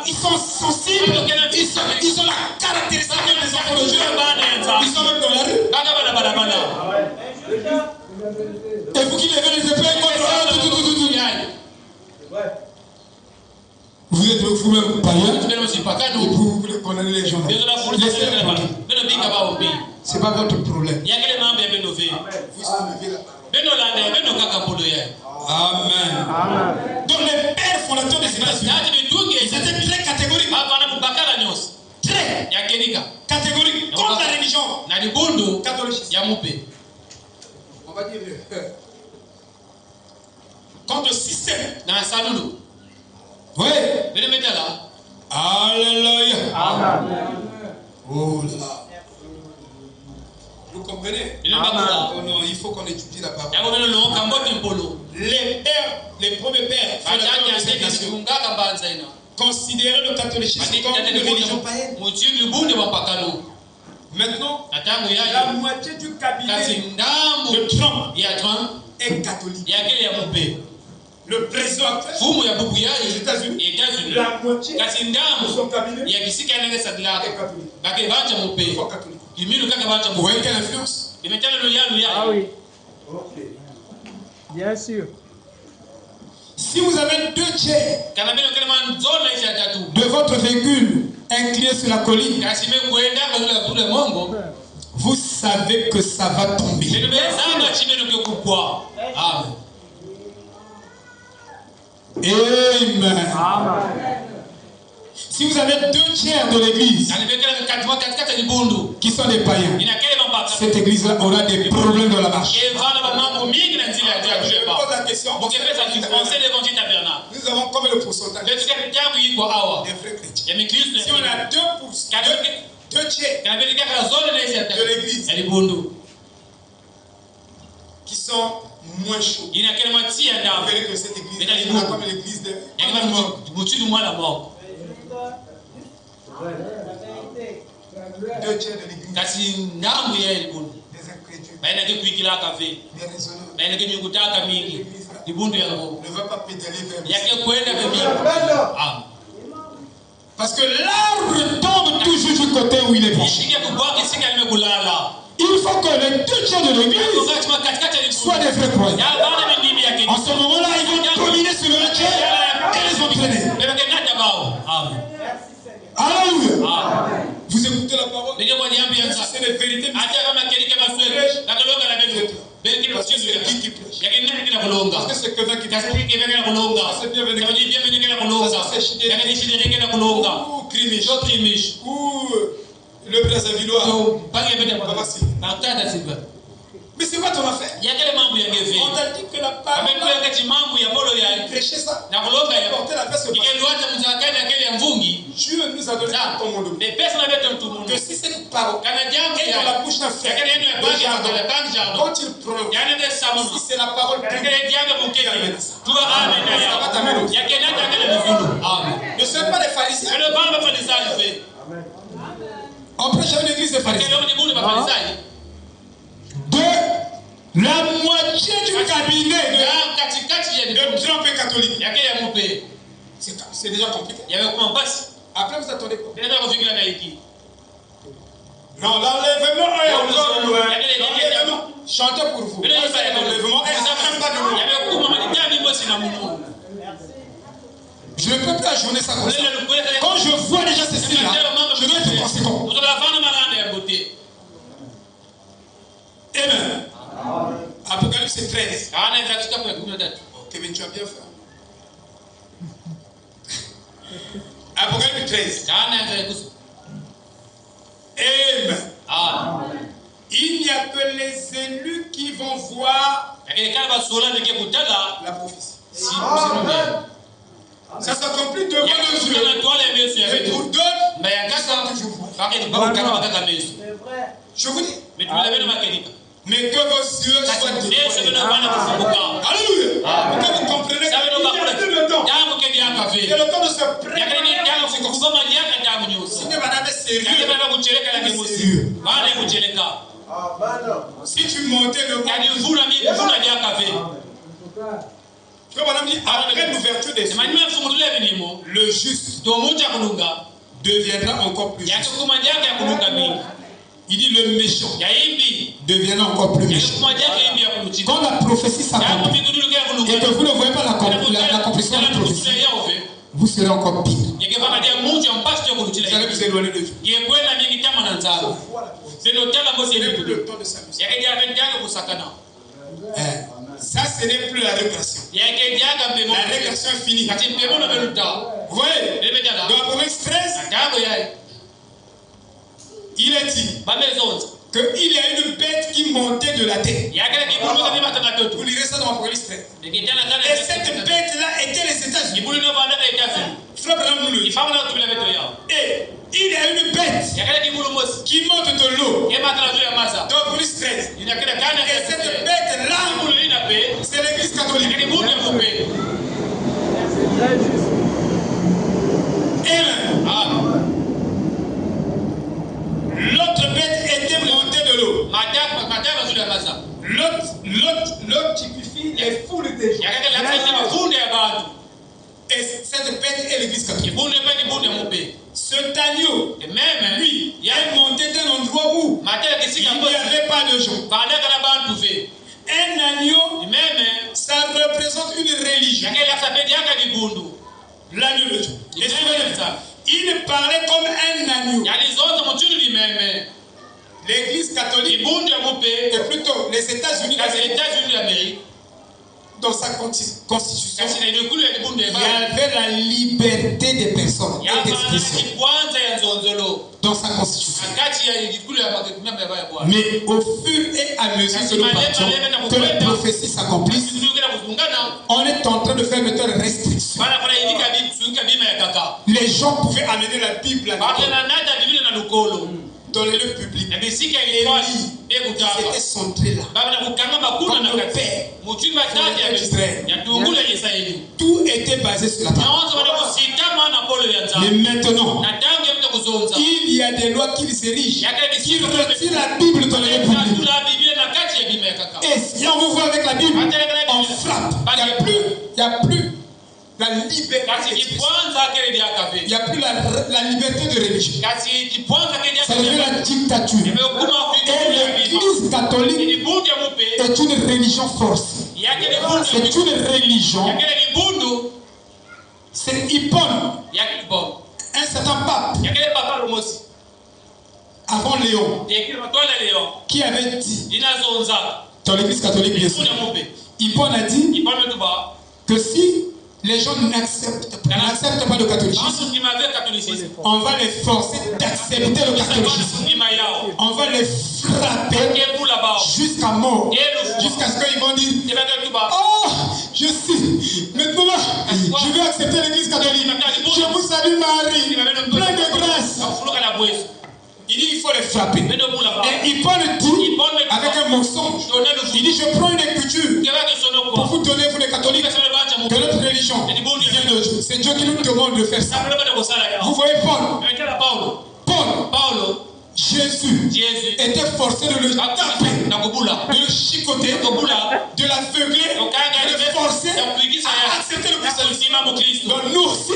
ils sont sensibles, ils ont la caractéristique des enfants de Dieu. Ils sont même dans la rue. Et vous qui levez les épées contre tout. Vous êtes vous-même païen et vous voulez condamner les gens. C'est pas votre problème. Vous soulevez Amen. Donc les pères fondateurs des États-Unis, ils étaient très catégoriques. Très catégoriques contre la religion catholique. On va dire contre le système. Oui. Alléluia. Oh là. Vous comprenez? Oh non, il faut qu'on étudie la parole. Les pères, les premiers pères, considéraient le catholicisme comme une religion païenne. Maintenant, la moitié du cabinet de Trump est catholique. Le président actuel des États-Unis, la moitié de son cabinet est catholique. Vous voyez quelle influence? Ah oui. Bien sûr. Si vous avez 2 tiers de votre véhicule incliné sur la colline, vous savez que ça va tomber. Amen. Amen. Si vous avez 2 tiers de l'église qui sont des païens, cette église-là aura des problèmes dans la marche. Je pose la question. Nous avons comme le pourcentage des vrais chrétiens. Si on a 2 tiers de l'église qui sont moins chauds, vous verrez que cette église est comme l'église de la mort. 2 tiers de l'église. Kasi ngambo ya libundu. Des incrédules. Baina ke kuikila ka ve. Des raisonneurs. Baina ke nyukutaka mingi. Libundu ya ngo. Ne va pas pédaler vers le Yake kwenda bemi. Ah. Parce que l'arbre tombe toujours du côté où il est penché. Ishike kubwaki sika limekulala. Il faut que les 2 tiers de l'église soient des vrais croyants. En ce moment-là, ils vont dominer sur le 1 tiers et les entraîner. Alléluia. Vous écoutez la parole. C'est les vérités. Parce que c'est quelqu'un qui prêche. C'est bienvenu. Ou le Brazzavillois. Mais c'est quoi ton affaire? On t'a dit que la parole prêcher ça. Porter la paix sur Dieu nous a donné ton monde. Que si cette parole est dans la bouche d'un frère, quand il prononce, si c'est la parole ne soyez pas des pharisiens. On prêche à une église de pharisiens. De la moitié du cabinet de Trump et catholique. C'est déjà compliqué. Après, vous attendez quoi? Non, l'enlèvement chantez pour vous. L'enlèvement je ne peux pas ajourner ça comme ça. Quand je vois déjà ceci là, je dois être conséquent. Amen. Apocalypse 13. Kevin, tu as bien fait. Apocalypse 13. Amen. Il n'y a que les élus qui vont voir la prophétie. Ça s'accomplit devant nos yeux. Et pour d'autres, ça toujours voir. Je vous dis. Mais que vos yeux soient déployés. Alléluia. Que vous comprenez qu'il y a le temps. Il y a le temps de se préparer. Si madame est sérieux, si tu montais le que madame dit, après l'ouverture des cieux, le juste deviendra encore plus juste. Il dit le méchant deviendra encore plus méchant. Quand la prophétie s'accomplit et que vous ne voyez pas l'accomplissement de la prophétie, vous serez encore pire. Vous allez vous éloigner de Dieu. Ce n'est plus le temps de s'amuser. Ça, ce n'est plus la récréation. La récréation est finie. Vous voyez? Dans Apocalypse 13, il est dit qu'il y a une bête qui montait de la terre. Vous lirez ça dans Apocalypse 13. Et cette bête-là était les États-Unis. Et il y a une bête qui monte de l'eau. Dans Apocalypse 13. Et cette bête-là, c'est l'église catholique. Amen. L'autre bête était montée de l'eau. L'autre typifie les foules des gens. Et cette bête est l'église catholique. Cet agneau, lui, est monté d'un endroit où il n'y avait pas de gens. Un agneau, ça représente une religion. L'agneau de Dieu. Il parlait comme un agneau. L'église catholique, et plutôt les États-Unis d'Amérique, dans sa constitution, il y avait la liberté des personnes et d'expression. Dans sa constitution. Mais au fur et à mesure que nous partons, que les prophéties s'accomplissent, on est en train de faire de telles restrictions. Les gens pouvaient amener la Bible dans les lieux publics. Et ils étaient centrés là. Comme le Père, tout était basé sur la parole. Mais maintenant, il y a des lois qui les érigent, qui retirent la Bible dans les Républiques. Et si on vous voit avec la Bible, on frappe. Il n'y a plus la liberté. Il n'y a plus la liberté de religion. Ça devient la dictature. Et l'Église catholique est une religion forcée. C'est une religion. C'est Hippone, un certain pape, avant Léon, qui avait dit, dans l'Église catholique bien sûr, Hippone a dit que si les gens n'acceptent pas le catholicisme, on va les forcer d'accepter le catholicisme. On va les frapper jusqu'à mort. Jusqu'à ce qu'ils vont dire, oh, je suis, maintenant, je vais accepter l'église catholique. Je vous salue Marie, plein de grâce. Il dit il faut les frapper. Et il parle dit avec un mensonge. Il dit je prends une écriture pour vous donner, vous les catholiques, que notre religion vient de Dieu. C'est Dieu qui nous demande de faire ça. Vous voyez Paul, Jésus était forcé de le taper, de le chicoter, de l'aveugler, de le forcer à accepter le christianisme. Donc nous aussi,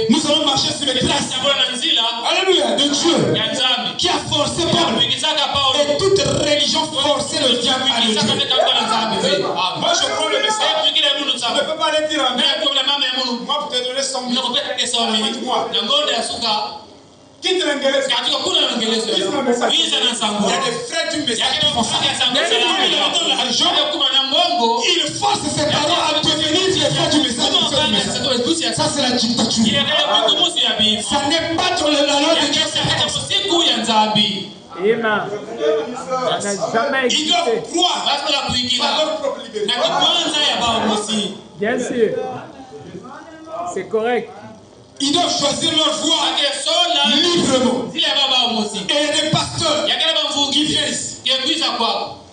nous allons marcher sur les traces, alléluia, de Dieu, qui a forcé Paul. Et toute religion forcée le diable à le Dieu. Moi je prends le message, je ne peux pas aller dire amen. Moi pour te donner 100 minutes, quitte l'Angélès. Il y a des frères du message qui font ça. Ils forcent ses parents à devenir les frères du message. Ça c'est la dictature. Ça n'est pas dans la loi de Dieu. Ils doivent croire à leur propre liberté. Bien sûr. C'est correct. Ils doivent choisir leur voie librement. Et il y a des pasteurs qui viennent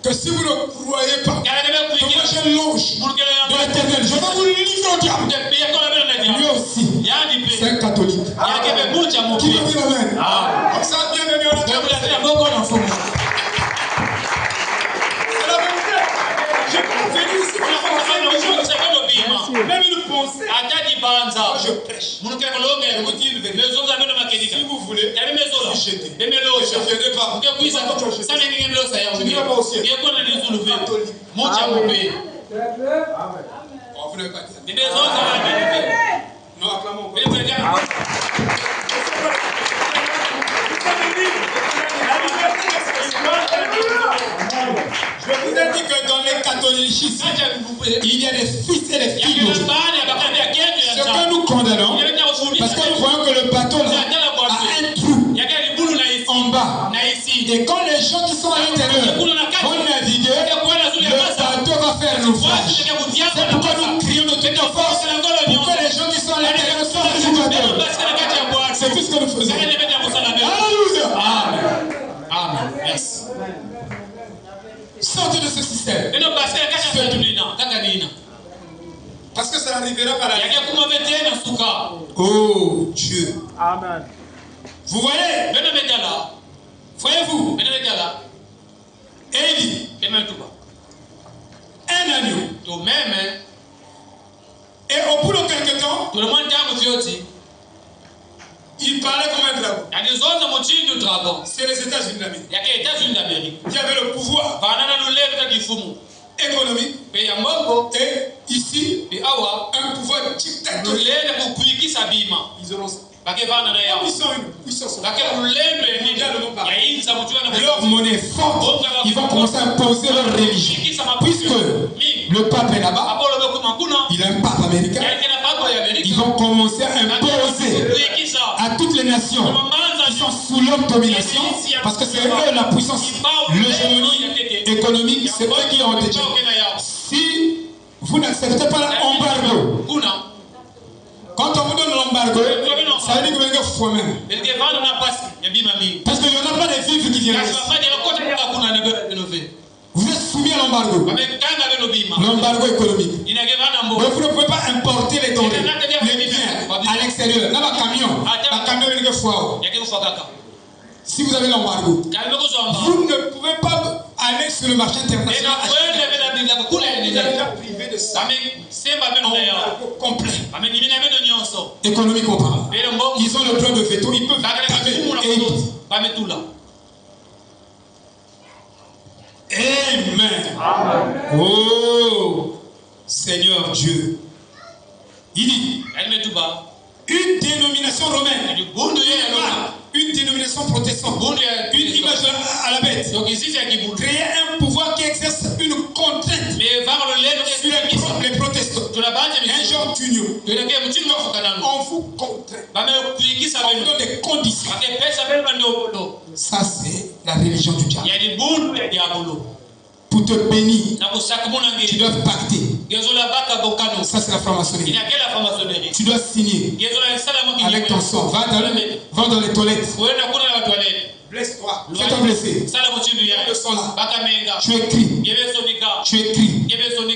que si vous ne croyez pas que moi j'ai l'ange de l'Éternel, je vais vous livrer au diable. Lui aussi, c'est un catholique. Qui veut dire amen? Comme ça, bienvenue au diable. C'est la vérité. Je peux venir ici pour faire même une pensée. Moi je prêche. Si vous voulez, vous jetez. Je ne viendrai pas. Je n'irai pas au ciel. Vous n'avez pas dit. Non, acclamons. Je vous ai dit que dans les catholicismes, il y a des fils et des filles de Dieu. Ce que nous condamnons, parce que nous voyons que le bateau là a un trou en bas. Et quand les gens qui sont à l'intérieur vont naviguer, le bateau va faire l'ouvrage. C'est pourquoi nous crions de toute force pour que les gens qui sont à l'intérieur sortent du bateau. C'est tout ce que nous faisons. Alléluia. Amen. Merci. Sortez de ce système. Parce que ça n'arrivera pas là. Oh Dieu. Amen. Vous voyez? Voyez-vous? Élie, un agneau. Et au bout de quelques temps, il parlait comme un dragon. C'est les États-Unis d'Amérique. Qui avaient le pouvoir économique et ici un pouvoir dictatorial. Ils auront ça. Leur monnaie forte, ils vont commencer à imposer leur religion. Puisque le pape est là-bas, il est un pape américain, ils vont commencer à imposer à toutes les nations qui sont sous leur domination, parce que c'est eux la puissance, l'hégémonie économique, c'est eux qui ont été. Si vous n'acceptez pas l'embargo, quand on vous donne l'embargo, ça veut dire que vous avez foi même. Parce qu'il n'y en a pas de vivres qui viennent. Vous êtes soumis à l'embargo. L'embargo économique. Donc vous ne pouvez pas importer les denrées, les biens à l'extérieur. Là, le camion quelquefois, si vous avez l'embargo, vous ne pouvez pas aller sur le marché international privé de ça. Embargo complet. Économie comparable. Ils ont le droit de veto, ils peuvent Amen. Oh, Seigneur Dieu. Il dit, une dénomination romaine, une dénomination protestante, une image à la bête, créer un pouvoir qui exerce une contrainte sur les protestants, un genre d'union. On vous contraint, on vous donne des conditions. Ça c'est la religion du diable. Pour te bénir, tu dois pacter. Ça c'est la franc-maçonnerie. Tu dois signer avec ton sang. Va dans les toilettes. Blesse-toi. Fais-toi blesser. Le sang là. Tu écris.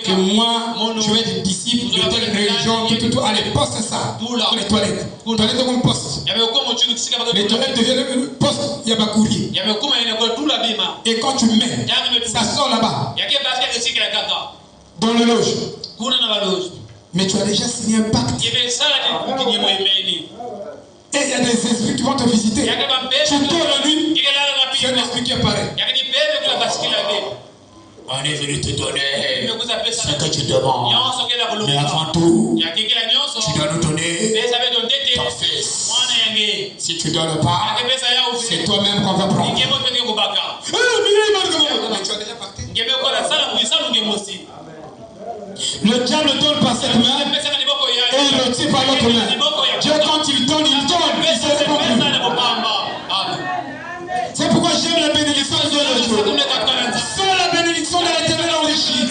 Que moi, je vais être disciple de telle religion. Tout. Allez, poste ça. Dans les toilettes. Toilettes comme poste. Les toilettes deviennent un poste. Il y a un courrier. Et quand tu mets, ça sort là-bas. Dans le loge. Mais tu as déjà signé un pacte. Et il y a des esprits qui vont te visiter. Tu dors la nuit, il y a un esprit qui apparaît. On est venu te donner ce que tu demandes. Mais avant tout, tu dois nous donner ton fils. Si tu ne donnes pas, c'est toi-même qu'on va prendre. Mais tu as déjà pacté. Le diable donne par cette main et il retire par l'autre main. Dieu, quand il donne, il se répond plus. C'est pourquoi j'aime la bénédiction de Dieu. Seule la bénédiction de l'Éternel enrichit. Et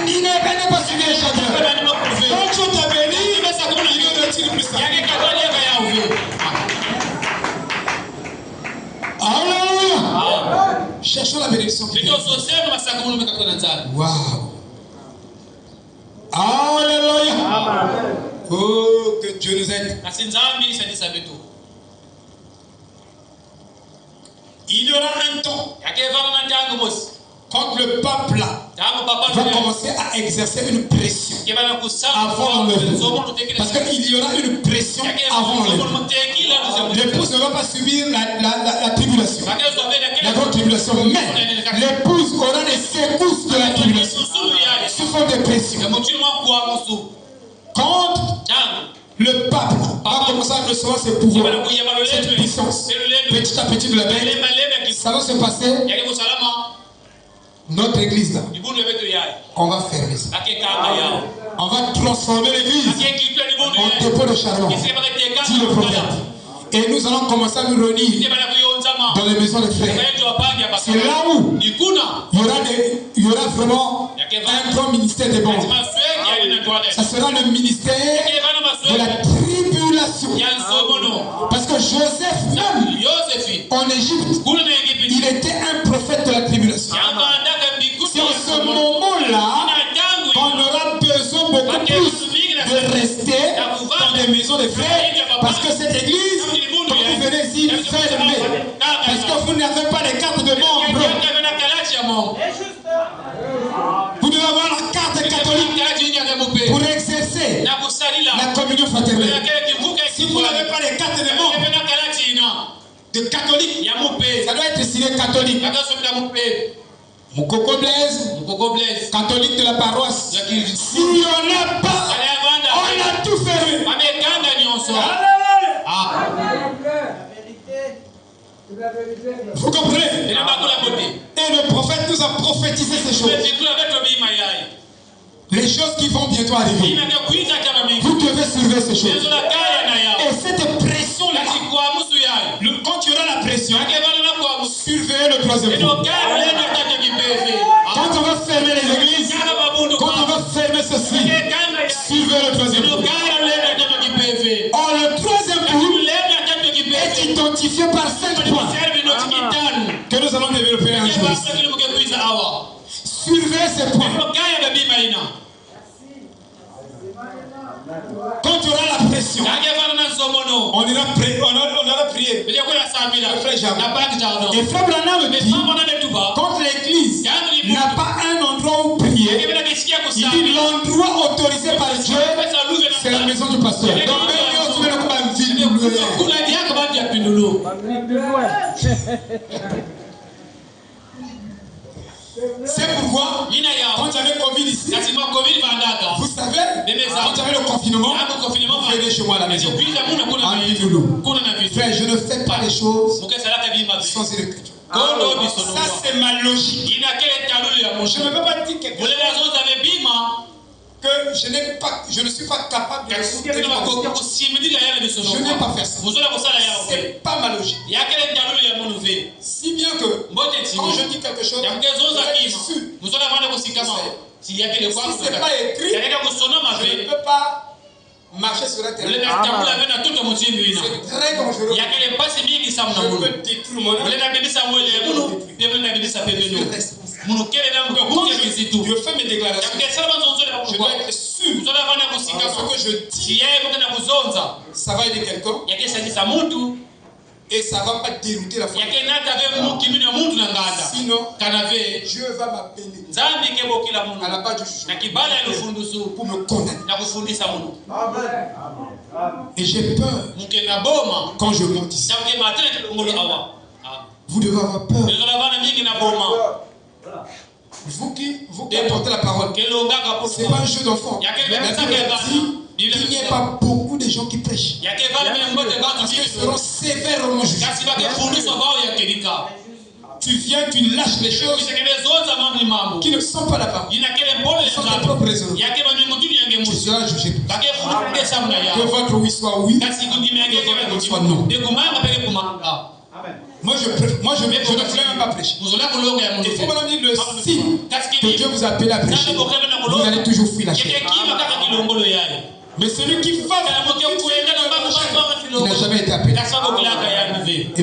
il n'est pas suivi les chagrins. Quand Dieu t'a béni, il ne retire plus ça. Alléluia. Cherchons la bénédiction. Waouh. Alléluia. Oh, que Dieu nous aide. Il y aura un temps quand le peuple là va commencer à exercer une pression avant l'enlèvement. Parce qu'il y aura une pression avant l'enlèvement. L'épouse ne va pas subir la tribulation, la grande tribulation, mais l'épouse aura des secousses de la tribulation sous forme de pression. Quand le peuple va commencer à recevoir ses pouvoirs, cette puissance, petit à petit de la bête, ça va se passer. Notre église là, on va fermer ça. On va transformer l'église en dépôt de charbon, dit le prophète. Et nous allons commencer à nous réunir dans les maisons de frères. C'est là où il y aura vraiment un grand ministère des bons. Ça sera le ministère de la tribulation. Parce que Joseph même, en Égypte, il était un prophète de la tribulation. C'est en ce moment-là qu'on aura besoin beaucoup plus de rester dans des maisons de frères. Parce que cette église, quand vous venez ici, fermez. Parce que vous n'avez pas les cartes de membres. Vous devez avoir la carte catholique pour exercer la communion fraternelle. Si vous n'avez pas les cartes de membres de catholique, ça doit être signé catholique. Moukoko Blaise, catholique de la paroisse. Si on n'a pas, on a tout fermé. Vous comprenez? Et le prophète nous a prophétisé ces choses. Les choses qui vont bientôt arriver. Vous devez surveiller ces choses. Et cette pression-là, quand il y aura la pression, surveillez le troisième jour. Quand on va fermer les églises, quand on va fermer ceci, surveillez le troisième jour. Or, le troisième jour est identifié par 5 points que nous allons développer un jour. Surveillez ces points. Quand il y aura la pression, on vrai jardin. n'a pas de jardin. Et Frère Branham Mais dit, quand on a des tuba, quand l'église n'a pas un endroit où prier, il dit l'endroit autorisé par Dieu, c'est la maison du pasteur. Donc, c'est pourquoi, quand il y avait Covid ici, vous savez, quand il y avait le confinement, vous venez chez moi à la maison. Frère, je ne fais pas les choses sans une écriture. Ça, c'est ma logique. Je ne peux pas dire quelque chose que je ne suis pas capable de le je n'ai pas fait ça. C'est pas ma logique. Si bien que quand je dis quelque chose, je suis sûr. Si ce n'est pas écrit, je ne peux pas marcher sur la terre. C'est très dangereux. Je peux détruire mon âme. Dieu fait mes déclarations. Je dois être sûr que ce que je dis, ça va aider quelqu'un. Et ça ne va pas dérouter la foi. Sinon, Dieu va m'appeler à la base du jugement pour me condamner. Et j'ai peur quand je monte ici. Vous devez avoir peur. Vous qui portez la parole, ce n'est pas un jeu d'enfant. Il n'y a pas beaucoup de gens qui prêchent. Parce qu'ils seront sévèrement jugés. Tu viens, tu lâches les choses qui ne sont pas la parole. Ils sont tes propres raisons. Tu seras jugé. Que votre oui soit oui, que votre non soit non. Moi, je ne voulais même pas prêcher. Il faut me dire le signe que Dieu vous appelle à prêcher. Vous allez toujours fuir la chair. Mais celui qui va, il n'a jamais été appelé.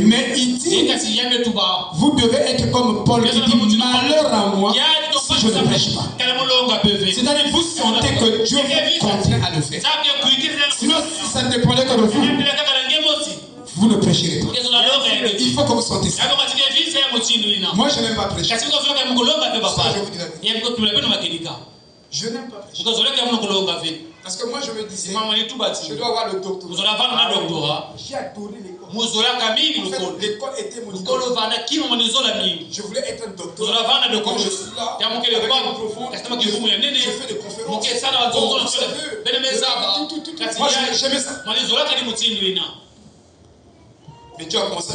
Mais il dit, vous devez être comme Paul qui dit, malheur à moi si je ne prêche pas. C'est-à-dire, vous sentez que Dieu vous contraint à le faire. Sinon, si ça ne dépendait que de vous, vous ne prêcherez pas. Il faut que vous sentez ça. Moi, je n'aime pas prêcher. Ça, je vous dis la vérité. Je n'aime pas prêcher. Parce que moi, je me disais, je dois avoir le doctorat. J'ai adoré l'école. En fait, l'école était mon idole. Je voulais être un docteur. Quand je suis là, avec un microphone, je fais des conférences. Moi, j'aimais ça. Mais Dieu a commencé à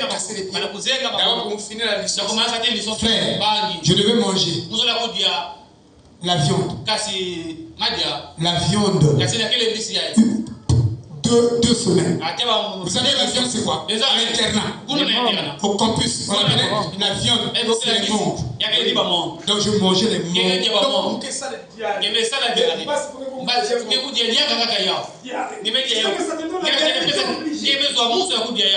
casser les pieds. D'abord, pour finir la leçon, frère, je devais manger la viande. La viande. 2 semaines. Vous savez, la viande, c'est quoi? À l'internat. Au campus. La viande, c'est les membres. Donc, je mangeais les membres.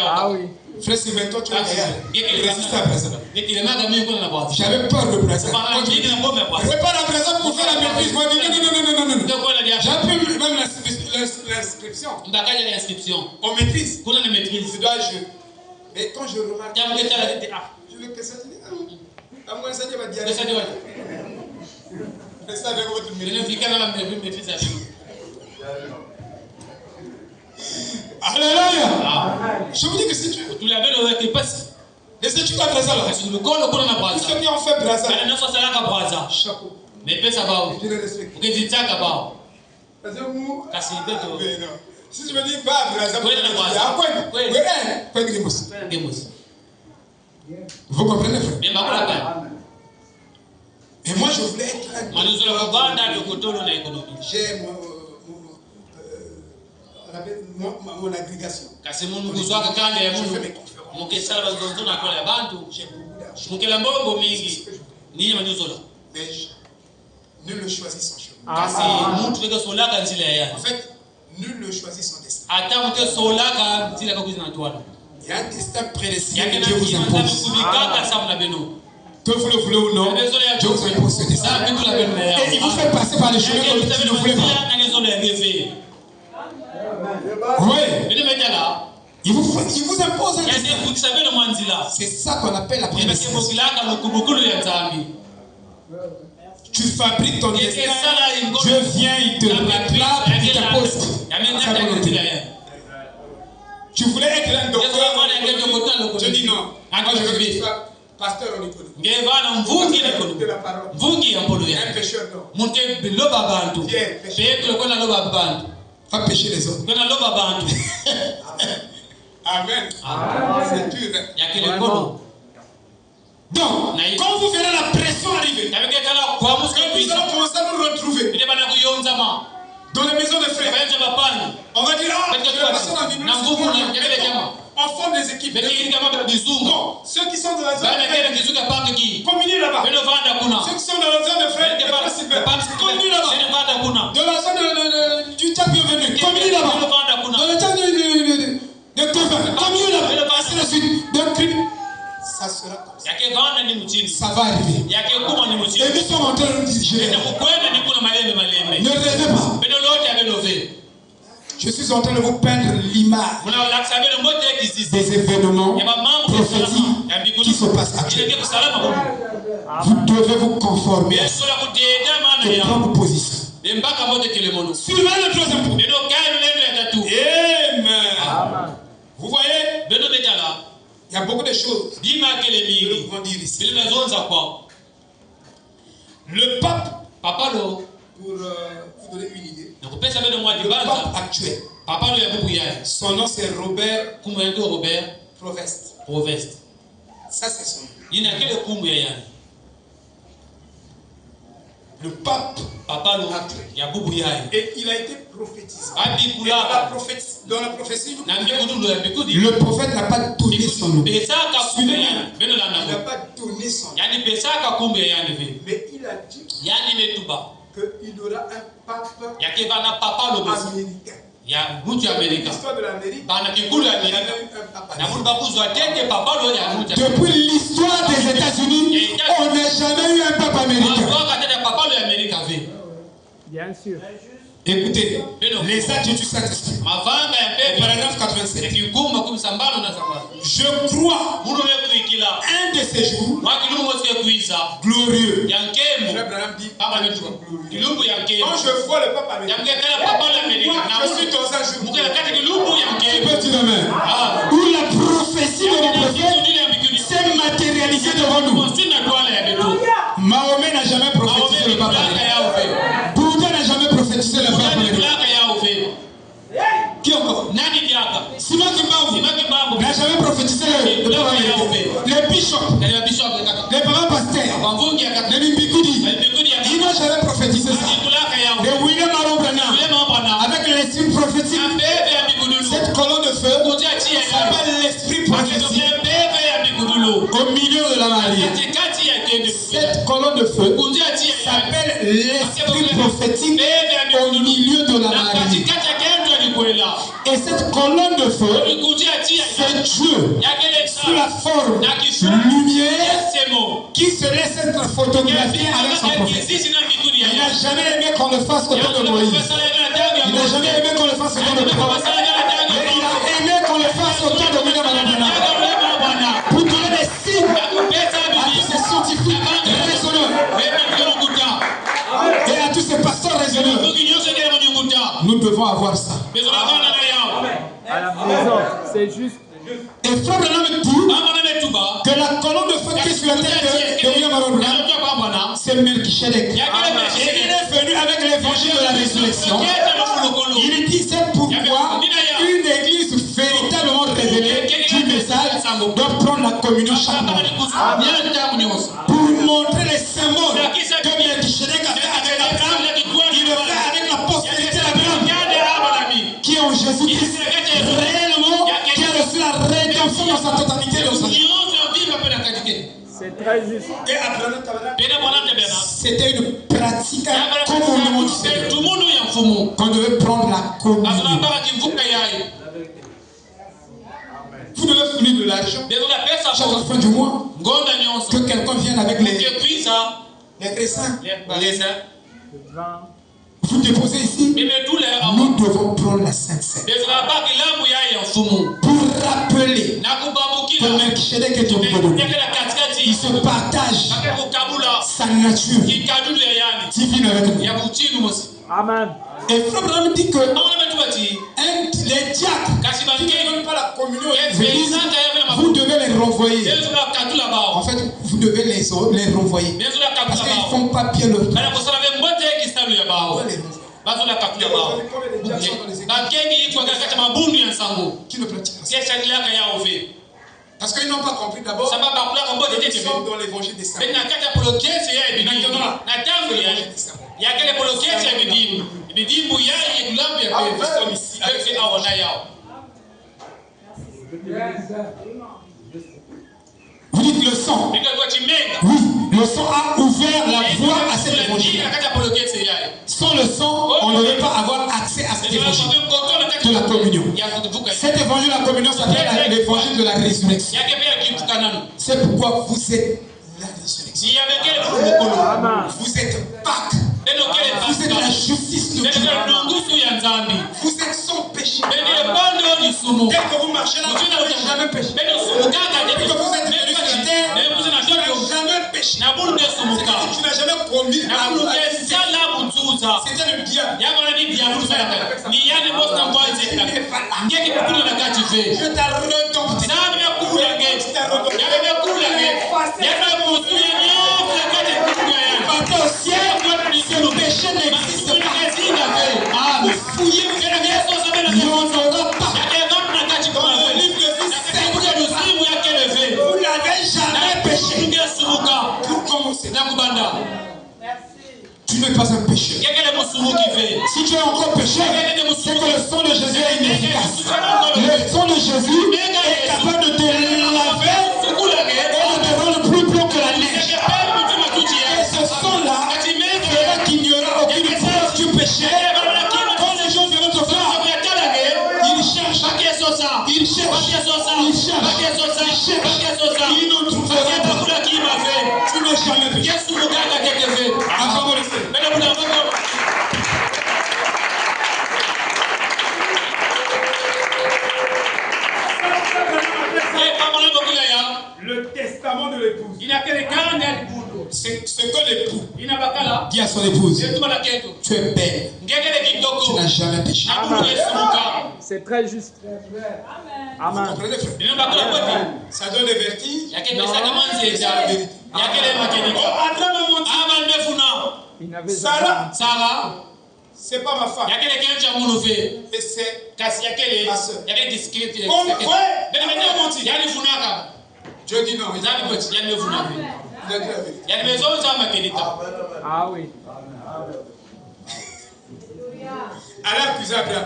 Ah oui. Frère Sylvain, toi tu es résisté à présent. J'avais peur de présent. Prépare la présent pour faire la maîtrise. Moi, non. J'ai appris même l'inscription. On maîtrise. Je dois jouer. Mais quand je remarque, je veux que ça te dise. Ça va dire. Restez avec votre maîtrise. Alléluia. Je vous dis que si tu les études à Brazza là, tous ceux qui ont fait Brazza, chapeau. Je les respecte. Si je me dis va à Brazza, vous comprenez, frère? Et moi je voulais être j'ai mon agrégation. Je fais mes conférences. J'ai beaucoup d'argent. Mais nul ne choisit son chemin. En fait, nul ne choisit son destin. Il y a un destin prédestiné que Dieu vous impose. Que vous le voulez ou non, Dieu vous impose ce destin. Et il vous fait passer par les chemins que vous ne voulez pas. Oui. Il vous impose un Ya destin. de kukisabe no mwanzila. C'est ça qu'on appelle la Yebeke prédestination. bokilaka no kubukulu ya Nzambi. Tu fabriques ton destin. Dieu vient, il te rattrape, il te pose. Sa volonté. Tu voulais être un docteur. Je dis non. Moi, je veux que tu sois pasteur au niveau. De la parole. Un pécheur, non. Va pécher les autres. Amen. C'est dur. Donc, quand vous verrez la pression arriver, quand nous allons commencer à nous retrouver dans les maisons de frères, on va dire, ah, la personne a vécu, on forme des équipes. Bon, ceux qui sont dans la zone de frères, communiez là-bas. Ceux qui sont dans la zone de frères, communiez là-bas. Dans la zone du temps bienvenu, communiez là-bas. Dans le temps de Kevin, communiez là-bas. Ainsi de suite. Donc, ça sera comme ça. Ça va arriver. Et nous sommes en train de nous dire, ne rêvez pas. Je suis en train de vous peindre l'image des événements prophétiques qui se passent actuellement. Vous devez vous conformer et prendre position. Suivez le troisième point. Amen. Vous voyez, il y a beaucoup de choses que nous pouvons dire ici. Le pape, pour vous donner une idée, le pape actuel, son nom c'est Robert Provest. Ça c'est son nom. Le pape actuel. Et il a été prophétisé. Dans la prophétie, le prophète n'a pas donné son nom. Il n'a pas donné son nom. Mais il a dit qu'il y aura un pape américain. L'histoire de l'Amérique, depuis l'histoire des États-Unis, on n'a jamais eu un pape américain. Bien sûr. Écoutez, les actes du Saint-Esprit. Paragraphe 87. Je crois un de ces jours glorieux. Quand je vois le pape américain, je suis dans un jour. Petit domaine. Où la prophétie de mon prophète s'est matérialisée devant nous. Mahomet n'a jamais prophétisé le pape américain. Bouddha n'a jamais prophétisé le pape américain. Qui encore? Simon Kimbangu n'a jamais prophétisé le pape américain. Les bishops, les parents pasteurs, les Mbikudi, ils n'ont jamais prophétisé ça. Les William Marobana, avec l'esprit prophétique, cette colonne de feu s'appelle l'esprit prophétique. Au milieu de la mariée, cette colonne de feu s'appelle l'esprit prophétique au milieu de la mariée. Et cette colonne de feu, c'est Dieu sous la forme lumière qui se laisse être photographié avec son prophète. Il n'a jamais aimé qu'on le fasse au temps de Moïse. Il n'a jamais aimé qu'on le fasse au temps de Paul. Mais il a aimé qu'on le fasse au temps de William Marobana. Pour donner des signes à tous ces scientifiques raisonneurs et à tous ces pasteurs raisonneurs. Nous devons avoir ça. À la maison, c'est juste. Et Frère Branham dit que la colonne de feu qui est sur la tête de William Marobana, c'est Melchisedec. Et il est venu avec l'évangile de la résurrection. Il dit c'est pourquoi une église véritablement révélée du message doit prendre la communion chaque mois. Pour montrer les symboles que Melchisedec a fait avec Abraham, il le fait avec la postérité d'Abraham, qui est en Jésus-Christ réellement, qui a reçu la rédemption dans sa totalité de sa vie. C'est très juste. Et Abraham, c'était une pratique comme au nom du Seigneur. Qu'on devait prendre la communion. Vous devez fournir de l'argent chaque fin du mois. Que quelqu'un vienne avec les raisins. vous déposez ici, nous devons prendre la Sainte Seine pour rappeler que Melchizedek est au milieu de nous. Il se partage sa nature divine avec nous. Amen. Et Frère Branham dit que les diacres qui ne donnent pas la communion, vous devez les renvoyer. En fait, vous devez les renvoyer. Parce qu'ils ne font pas bien leur travail. Qui ne pratiquent pas. Parce qu'ils n'ont pas compris d'abord. Ils sont dans l'évangile des saints. Vous dites le sang. Oui, le sang a ouvert la voie à cet évangile. Sans le sang, on ne peut pas avoir accès à cet évangile de la communion. Cet évangile de la communion s'appelle l'évangile de la résurrection. C'est pourquoi vous êtes la résurrection. Vous êtes Pâques. Vous êtes la justice de Dieu. Vous êtes sans péché. Dès que vous marchez là, vous n'avez jamais péché. Dès que vous êtes venu sur la terre, vous n'avez jamais péché. Tu n'as jamais promis à vous. C'était le diable. Je t'ai redompté. Au ciel, le péché n'existe pas. Ah, vous fouillez, vous n'aura pas. Dans le livre de vie, vous n'avez jamais péché. Pour commencer, tu n'es pas un pécheur. Si tu es encore pécheur, c'est que le sang de Jésus est inefficace. Le sang de Jésus est capable de te laver et de te rendre plus blanc que la neige. Et ce sang-là fera qu'il n'y aura aucune preuve du péché. Quand les gens viennent te voir, ils cherchent. Ils ne trouveront pas. Tu n'as jamais péché. Le testament de l'épouse. C'est ce que l'époux dit à son épouse. Tu es belle. Tu n'as jamais péché. C'est très juste. Amen. Vous comprenez, frère? Ça donne des vertiges. Sarah, c'est pas ma femme. Et c'est ma soeur. Dieu dit non. Il a dit la vérité. Ah oui. Allah plus Abraham.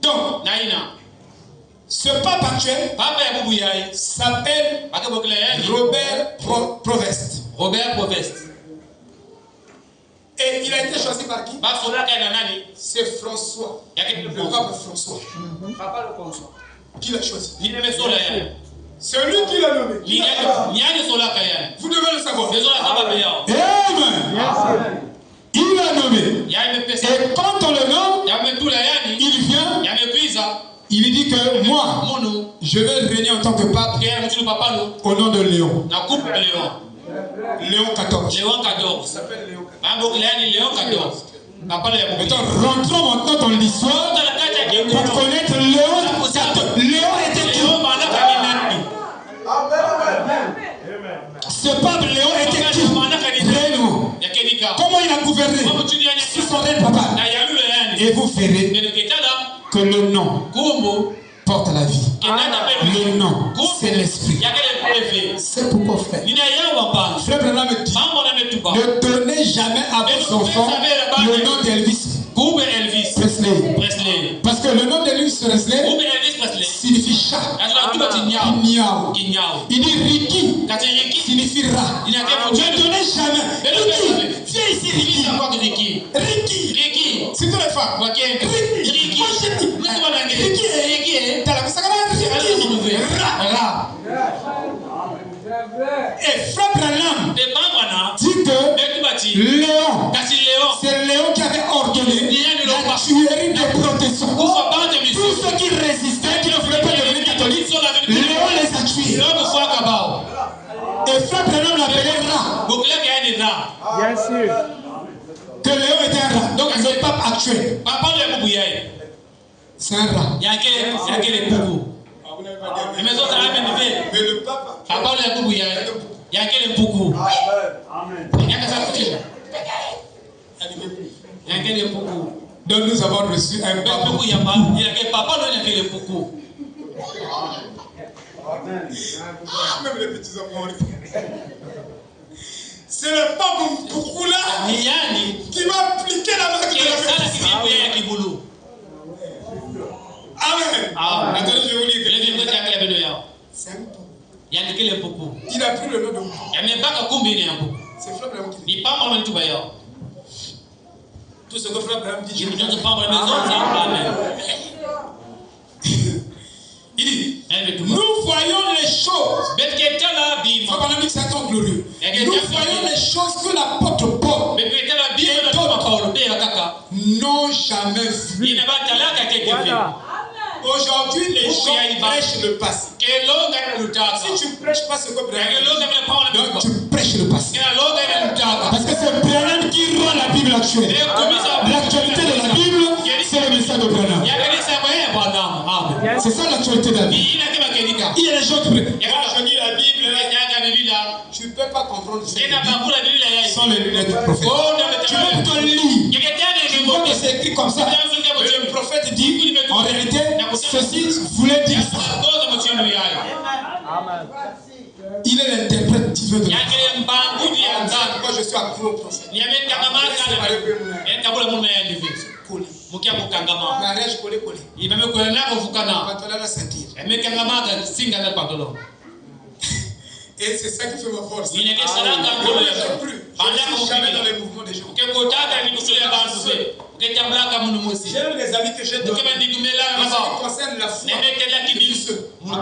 Donc, ce pape actuel s'appelle Robert Provest. Et il a été choisi par qui? C'est François. Le pape François. Qui l'a choisi? C'est lui qui l'a nommé. Vous devez le savoir. Amen. Il l'a nommé. Et quand on le nomme, il vient. Il dit que moi, je vais régner en tant que pape au nom de Léon. Léon XIV. Il s'appelle Léon XIV. Maintenant, rentrons maintenant dans l'histoire pour connaître Léon XIV. Léon était qui? Ce pape Léon était qui? Comment il a gouverné sous son règne papal? Et vous verrez que le nom porte la vie. Le nom, c'est l'esprit. C'est pourquoi, frère. Frère Branham me dit, ne donnez jamais à vos enfants le nom d'Elvis Presley. Parce que le nom d'Elvis Presley signifie chat. Il dit Ricky signifie rat. Ne donnez jamais. Viens ici, Ricky. Ricky. C'est toi les femmes. Ricky. Et Frère Branham dit que Léon. C'est Léon qui avait ordonné la tuerie des protestants. Tous ceux qui résistaient, qui ne voulaient pas devenir catholiques, Léon les a tués. Et Frère Branham l'appelait rat. Bien sûr. Que Léon était un rat. Donc le pape actuel, c'est un rat. Mais le pape. Donc nous avons reçu un pape. Même les petits enfants. C'est le pape beaucoup là qui va appliquer la marque de la Bible. Amen. Attendez, je vais vous lire. C'est un pape. Il a pris le nom de vous. C'est Frère Branham qui dit. Tout ce que Frère Branham dit. Il dit, nous voyons les choses. Frère Branham dit que c'est un temps glorieux. Nous voyons les choses que l'apôtre Paul et d'autres n'ont jamais vues. Voilà. Aujourd'hui, les gens prêchent le passé. Si tu ne prêches pas ce que Branham dit, Donc tu prêches le passé. Parce que c'est Branham qui rend la Bible actuelle. L'actualité de la Bible, c'est le message de Branham. C'est ça l'actualité de la Bible. Il y a des gens qui prêchent. je lis la Bible, tu ne peux pas comprendre ce que dit Sans les lunettes du prophète. Tu peux plutôt lire. Tu vois que c'est écrit comme ça. le prophète dit. En réalité, ceci voulait dire ça. Amen. Il est l'interprète divin de la Moi je suis accro au prophète. Mariage collé. Pantalon à la ceinture. Et c'est ça qui fait ma force. Je ne plus. Je suis jamais dans les mouvements des gens. J'aime les amis que j'ai donnés. En ce qui concerne la foi, je suis seul. Je vous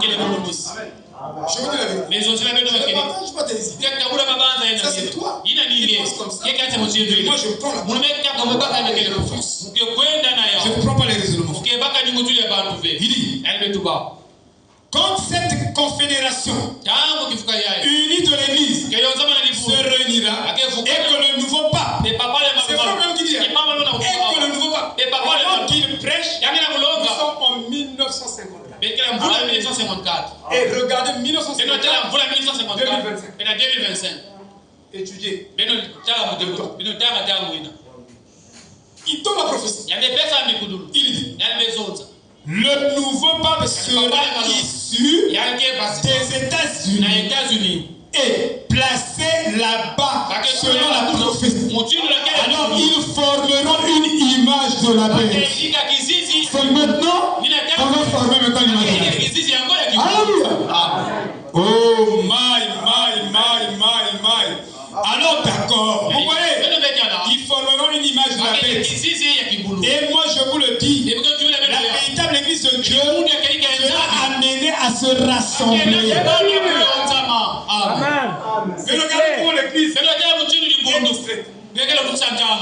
dis la vérité. Je ne partage pas tes idées. Ça c'est toi. Il pense comme ça. Moi je prends la parole. Je ne prends pas les raisonnements. Il dit, quand cette confédération unie de l'Église se réunira et que le nouveau pape, c'est pas même qui dit, et que le nouveau pape, avant qu'il prêche, nous sommes en 1954. Et regardez 1954, 2025. Étudiez. Il donne la prophétie. Il dit, le nouveau pape sera issu des États-Unis et placé là-bas selon la prophétie. Alors ils formeront une image de la paix. C'est maintenant qu'on va former maintenant l'image de la paix. Alléluia. Oh my. Alors d'accord, vous voyez, ils formeront une image de la paix. Et moi je vous le dis, la véritable église de Dieu sera amenée à se rassembler. Amen. Mais regardez pour l'église est distraite.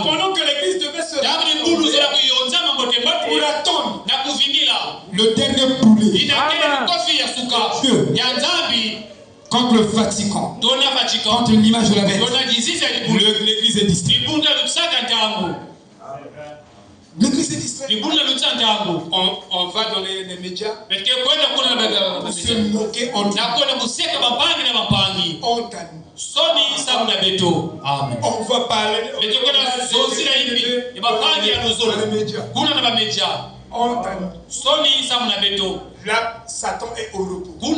Pendant que l'église devait se rassembler pour attendre le dernier boulet contre le Vatican, contre l'image de la bête. L'église est distraite. L'église est distraite. On va dans les médias pour se moquer entre on va parler là, Satan est au repos. Il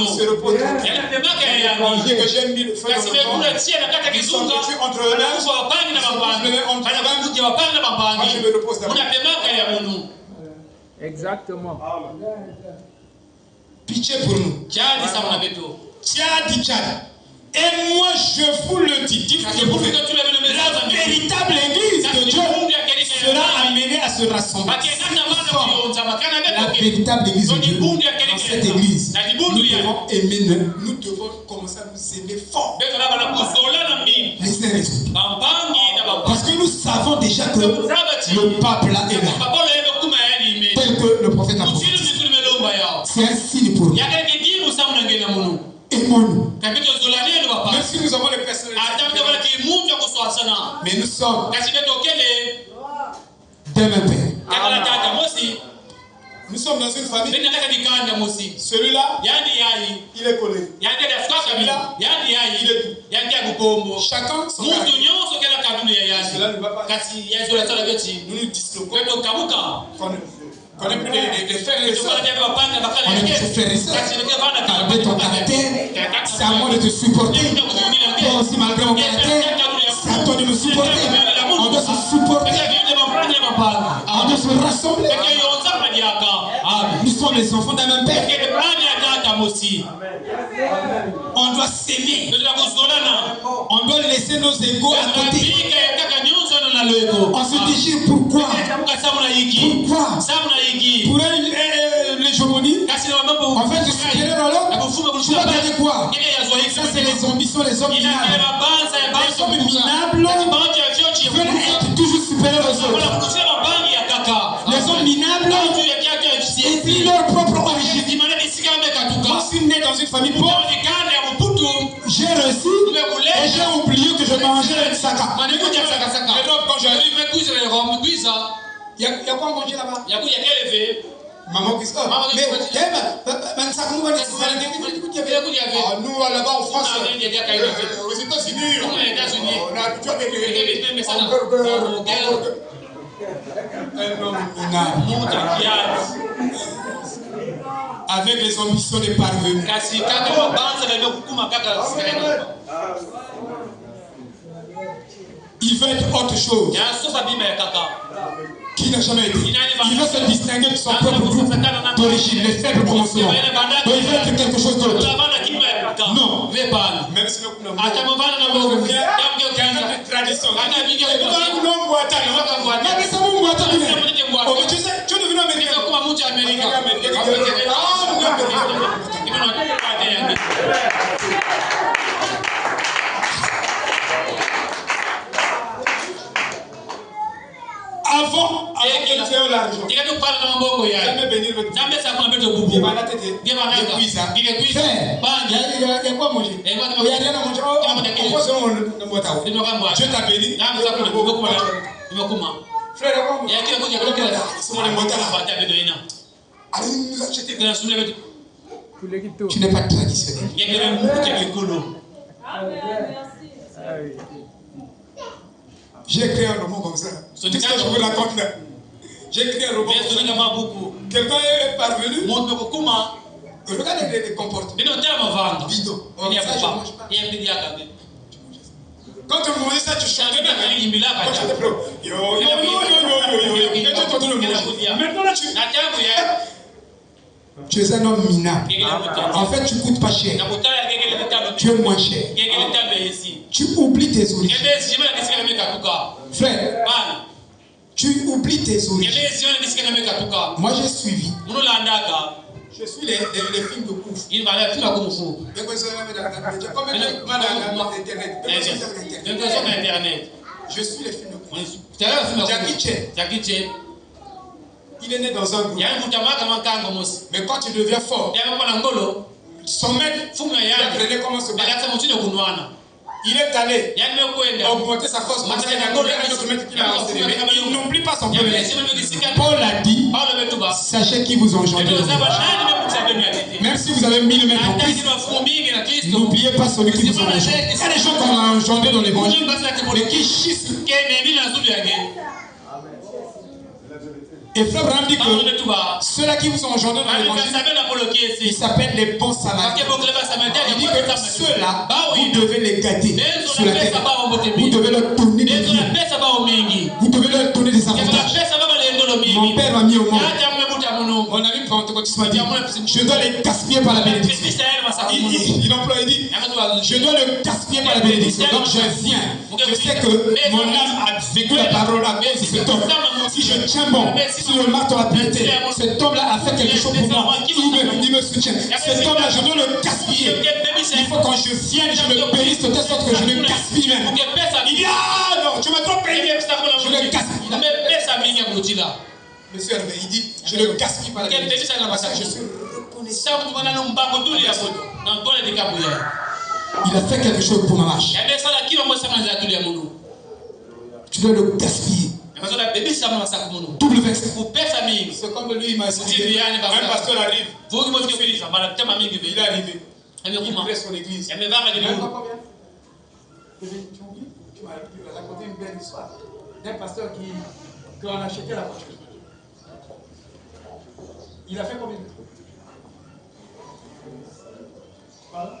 se repose tranquille. Que j'aime bien le faire ils sont tués entre eux. Moi je me repose d'abord. Exactement. Pitié pour nous. Tchad. Et moi je vous le dis, la véritable église de Dieu sera amené à se rassembler. La véritable église de Dieu, dans cette église, nous devons commencer à nous aimer fort les uns les autres. Parce que nous savons déjà que le pape là est là, tel que le prophète a dit. C'est un signe pour nous. Aimons-nous. Même si nous avons les personnalités, mais nous sommes d'un même père. Nous sommes dans une famille. Celui-là, il est collé. Celui-là, il est tout. Chacun son caractère. Cela ne va pas. Nous nous disloquons. On n'est plus des frères et sœurs. On est des frères et sœurs. Malgré ton caractère, c'est à moi de te supporter. Toi aussi, malgré mon caractère, c'est à toi de me supporter. On doit se supporter. On doit se rassembler. Nous sommes les enfants d'un même père. On doit s'aimer. On doit laisser nos égos à côté. On se déchire pourquoi? Pourquoi? Pour l'hégémonie, en fait, je suis supérieur à l'autre. Tu vas garder quoi? Ça, c'est les ambitions, les hommes minables. Les hommes minables veulent être toujours supérieurs aux autres. Les hommes minables oublient leur propre origine. Moi, je suis né dans une famille pauvre. J'ai réussi et j'ai oublié que je mangeais le saka. Quand j'arrive, il y a quoi à manger là-bas? Maman, qu'est-ce que c'est? Nous, là-bas en France, aux États-Unis, on a habitué avec les hamburgers. Avec les ambitions des parvenus. Il veut être autre chose qui n'a jamais été. Il veut se distinguer de son propre groupe d'origine, les faibles commencements. Donc il veut être quelque chose d'autre. Non. Même si nous avant que tu aies l'argent, jamais bénir le Dieu. Il va la tête. Il y a quoi à manger? Il y a rien à manger. Dieu t'a béni. Frère, allez nous acheter. Tu n'es pas traditionnel. J'ai créé un roman comme ça. Tout ce que je vous raconte là. J'ai créé un roman comme ça. Quelqu'un est parvenu. Regardez les comportements. Bidon. Quand tu manges ça, tu chantes. Maintenant là, tu es un homme minable. En fait, tu ne coûtes pas cher. Tu es moins cher. Tu oublies tes origines. Frère, tu oublies tes origines. Moi, j'ai suivi. Je suis les films de Kouf. Je suis les films de Kouf. Jackie Chan. Il est né dans un groupe. Mais quand tu deviens fort, son maître, il apprenait comment se battre. Il est allé augmenter sa force. Il n'oublie pas son premier. Paul a dit, sachez qui vous engendre. Même si vous avez 1000 mètres en Christ, n'oubliez pas celui qui vous engendre. Il y a des gens qu'on a engendrés dans l'évangile, mais qui chissent. Et Frère Abraham dit que ceux-là qui vous ont engendré dans l'évangile, ils s'appellent les bons samaritains. Il dit que ceux-là, vous devez les gâter sur la terre. Vous devez leur donner des biens. Vous devez leur donner des avantages. Mon père m'a mis au monde. Mon ami pentecôtiste m'a dit, je dois les gaspiller par la bénédiction. Il emploie, il dit, je dois le gaspiller par la bénédiction. Donc je viens. Je sais que mon âme a vécu la parole à cause de cet homme. Si je tiens bon, si le marteau a pété, cet homme-là a fait quelque chose pour moi. Il me soutient. Cet homme-là, je dois le gaspiller. Il faut quand je viens, je le bénisse de telle sorte que je le gaspille même. Il dit, ah non, tu m'as trop payé. Je le gaspille. Monsieur Hervé, il dit, je le gaspille par la bénédiction. Je suis reconnaissant. Il a fait quelque chose pour ma marche. Tu dois le gaspiller. Double verset. C'est comme lui, il m'a expliqué. Un pasteur arrive. Il est arrivé. Il presse son église. Tu m'as raconté une belle histoire d'un pasteur qui en a acheté la voiture. Il a fait combien de temps? Pardon?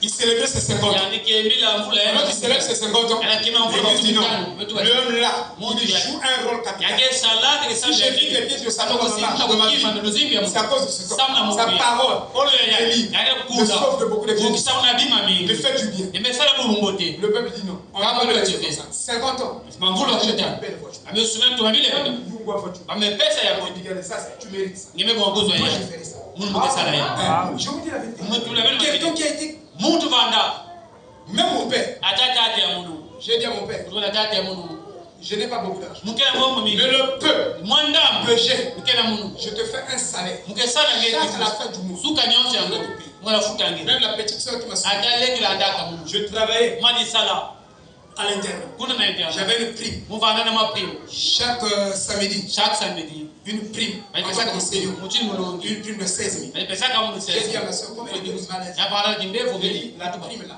Il célébrait ses 50 ans. Alors qu'il célèbre ses 50 ans, l'église dit non. L'homme là, il joue un rôle capital. Si j'ai vu les pieds de Satan dans ma vie, c'est à cause de ce temps. Sa parole, les livres, le sauve de beaucoup de gens. Le fait du bien. Le peuple dit non. On va pas le dire 50 ans. J'ai une belle voiture. Ça, tu mérites ça. Moi, je ferai ça. Je vous dis la vérité. Quelqu'un qui a été même mon père, j'ai dit à mon père, je n'ai pas beaucoup d'argent, mais le peu que j'ai, je te fais un salaire chaque la fin du mois. Même la petite soeur qui m'a suivi, je travaillais à l'intérieur. J'avais une prime chaque samedi, une prime en tant qu'enseignant, une prime de 16 000. J'ai dit à ma soeur, comment elle est la prime là.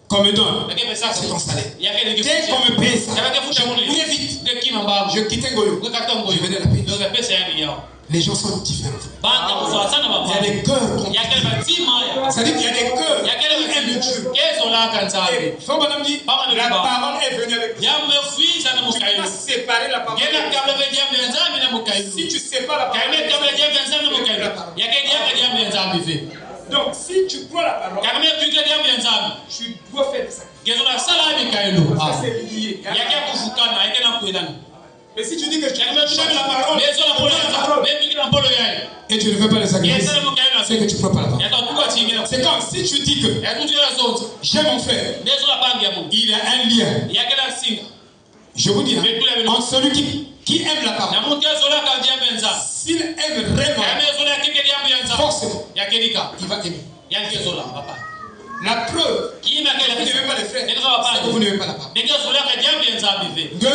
Comme don, c'est ton salaire. Dès qu'on me paye ça, je courais vite. Je quittais Goyo. Je venais la payer. Les gens sont différents. Il y a des cœurs. C'est-à-dire qu'il y a des cœurs qui aiment Dieu. Et son bonhomme dit, la parole est venue avec lui. Tu ne peux pas séparer la parole. Si tu sépares la parole, donc si tu crois la parole, tu dois faire ça. Ça c'est lié. Mais si tu dis que tu aimes la parole, et tu ne fais pas les sacrifices, c'est que tu ne crois pas la parole. C'est comme si tu dis que j'ai mon frère, il a un lien. Je vous dis, en celui qui aime la parole, s'il aime vraiment, forcément, il va aimer. La preuve, vous n'aimez pas les frères, c'est que vous n'aimez pas la parole. Dieu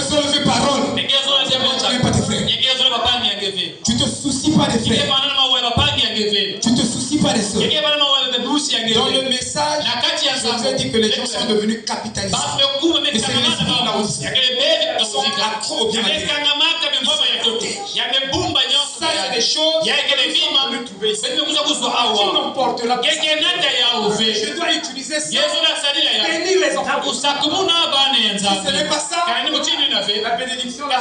seul fait parole, tu n'aimes pas tes frères. Tu te soucies pas des frères. Tu te soucies pas des sœurs. Dans le message, je vous ai dit que les gens sont devenus capitalistes. Et c'est l'esprit là aussi. Ils sont accros au bien matériel. Ça, c'est des choses que vous trouvez ici. Tu n'emportes la personne. Je dois utiliser ça. Bénir les enfants. Si ce n'est pas ça, la bénédiction là.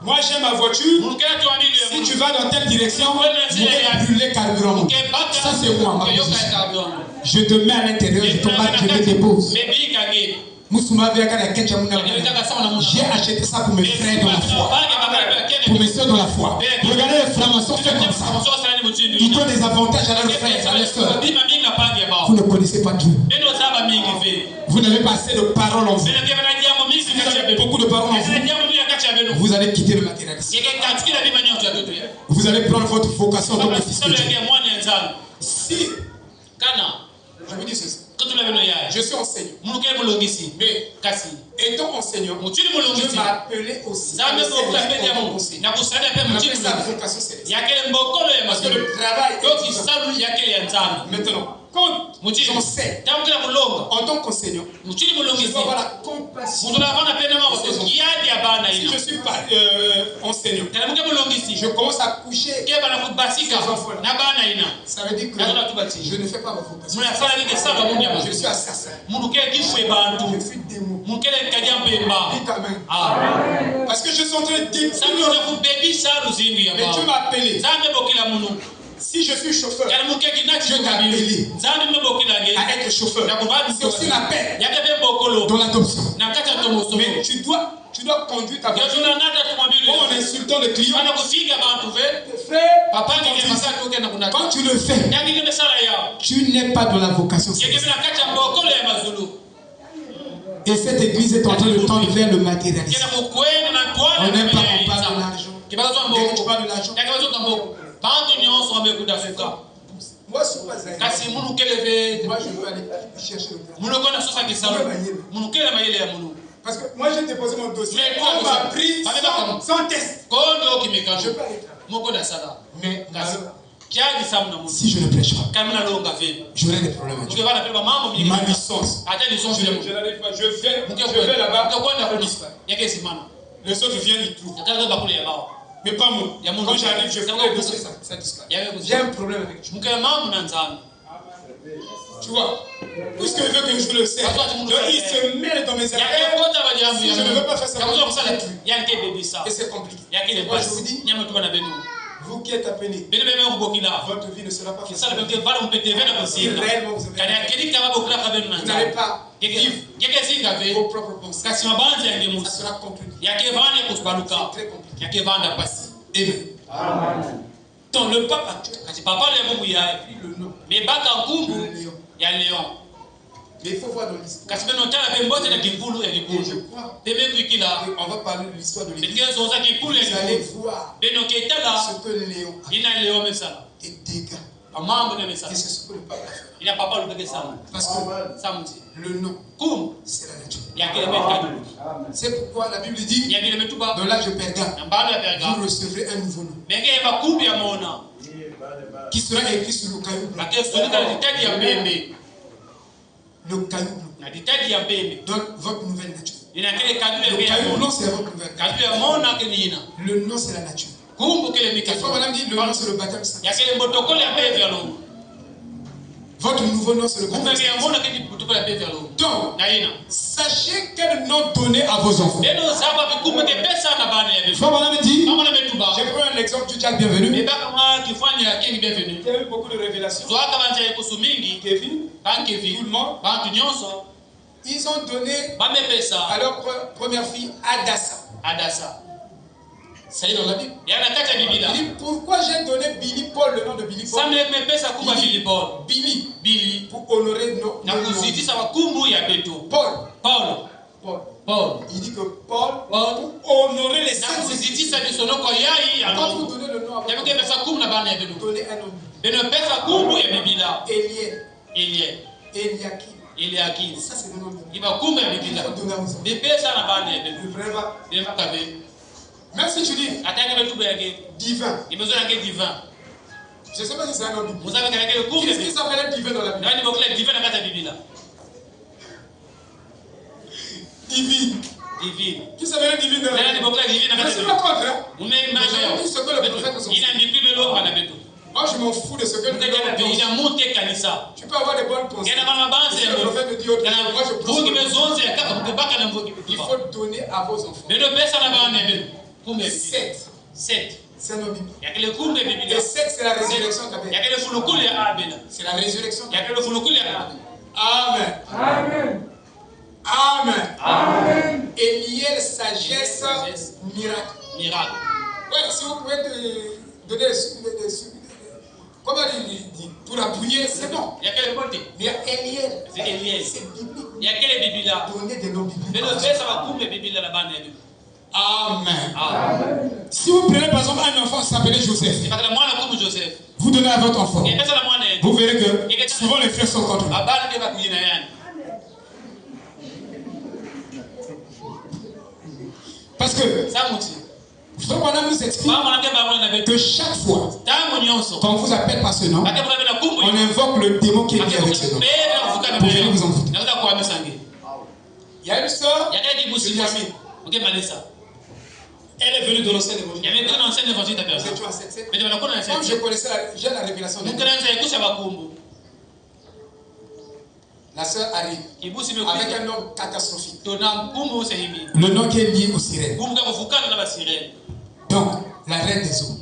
Moi j'ai ma voiture. Si tu vas dans telle direction, vous allez brûler carburant. Ça c'est moi, ma position. Je te mets à l'intérieur, je te bats, je te dépose. J'ai acheté ça pour mes frères dans la foi. Pour mes soeurs dans la foi. Regardez les francs-maçons fait comme ça. Ils donnent des avantages à leurs frères, à leurs soeurs. Vous ne connaissez pas Dieu. Vous n'avez pas assez de paroles en vous. Si vous avez beaucoup de paroles en vous, vous allez quitter le matérialisme. Vous allez prendre votre vocation comme le fils de Dieu. Si, je vous dis ceci. Je suis enseignant. Mais étant enseignant, Dieu m'a appelé aussi. On appelle ça la vocation céleste. Parce que le travail est différent. Maintenant, quand j'enseigne en tant qu'enseignant, je dois avoir la compassion. Si je suis pas enseignant, je commence à coucher ces enfants-là. Ça veut dire que je ne fais pas ma vocation. Je suis assassin. Je suis démon. Dites amen. Parce que je suis en train de dire, mais Dieu m'a appelé. Si je suis chauffeur, Dieu t'a appelé à être chauffeur. C'est aussi un appel dans l'adoption. Mais tu dois conduire ta voiture en insultant le client. Quand tu le fais, tu n'es pas dans la vocation. Et cette église est en train de tendre vers le matérialisme. On n'aime pas qu'on parle de l'argent. Dès que tu parles de l'argent, moi, je suis pas zaïre. Moi, je veux aller chercher le travail. Parce que moi, j'ai déposé mon dossier. On m'a pris sans test. Je peux aller. Mais si je ne prêche pas, j'aurai des problèmes. Ma licence. Je n'arrive pas. Je vais là-bas. Les autres viennent, ils trouvent. Mais pas moi. Quand j'arrive, je fais le dossier, ça disparaît. J'ai un problème avec Dieu. Tu vois, puisque il veut que je le sais, il se mêle dans mes affaires. Si je ne veux pas faire ça, et c'est compliqué. Moi, je vous dis, vous qui êtes appelés, votre vie ne sera pas facile. Si réellement vous avez, vous n'allez pas vivre vos propres pensées. Ça sera compliqué. C'est très compliqué. Amen. Dans le pape actuel, il a pris le nom. Mais il faut voir dans l'histoire. On va parler de l'histoire de l'Église. Vous allez voir ce que Léon a fait. Des dégâts. Et c'est ce que le pape a fait. Parce que le nom, c'est la nature. C'est pourquoi la Bible dit, dans l'âge de Pergame, vous recevrez un nouveau nom qui sera écrit sur le caillou blanc. Le caillou blanc. Donc, votre nouvelle nature. Le caillou blanc, c'est votre nouvelle nature. Le nom, c'est la nature. Quelquefois, madame dit, le nom, c'est le baptême saint. Votre nouveau nom, c'est le baptême saint. Donc, sachez quel nom donner à vos enfants. Frère, madame dit, j'ai pris un exemple du Jack bienvenu. Il y a eu beaucoup de révélations. Kevin, tout le monde, ils ont donné à leur première fille Adassa. Ça y est dans la Bible. Il dit, pourquoi j'ai donné Billy Paul, le nom de Billy Paul? Billy, pour honorer nos noms. Paul. Il dit que Paul, pour honorer les saints. Quand vous donnez le nom à votre enfant, vous donnez un nom. Eliakim. Ça, c'est le nom de Dieu. Il faut donner à vos enfants. Le vrai va. Même si tu dis divin. Je ne sais pas si c'est un nom biblique. Qu'est-ce qui s'appelle divin dans la Bible? Divine. Qui s'appelle divine dans la Bible? Je ne suis pas contre. J'ai dit ce que le prophète nous dit. Moi, je m'en fous de ce que nous disons. Tu peux avoir des bonnes pensées. Si le prophète me dit autre chose, moi je pense. Il faut donner à vos enfants. 7. C'est un nom biblique. Et 7, c'est la résurrection d'Abel. C'est la résurrection d'Abel. Amen. Eliel, sagesse, miracle. Ouais, si vous pouvez donner comment il dit, pour appuyer, c'est bon. Mais Eliel, c'est biblique. Donner des noms bibliques. Amen. Si vous prenez par exemple un enfant qui s'appelait Joseph, vous donnez à votre enfant, vous verrez que souvent les frères sont contre lui. Parce que Frère Branham nous explique que chaque fois qu'on vous appelle par ce nom, on le démon qui est lié avec ce nom. Pour venir vous en foutre. Il y a une sœur, elle est venue de l'ancien évangile. Comme je connaissais j'ai la révélation de Dieu. La sœur arrive avec un nom catastrophique. Le nom qui est lié aux sirènes. Donc, la reine des eaux.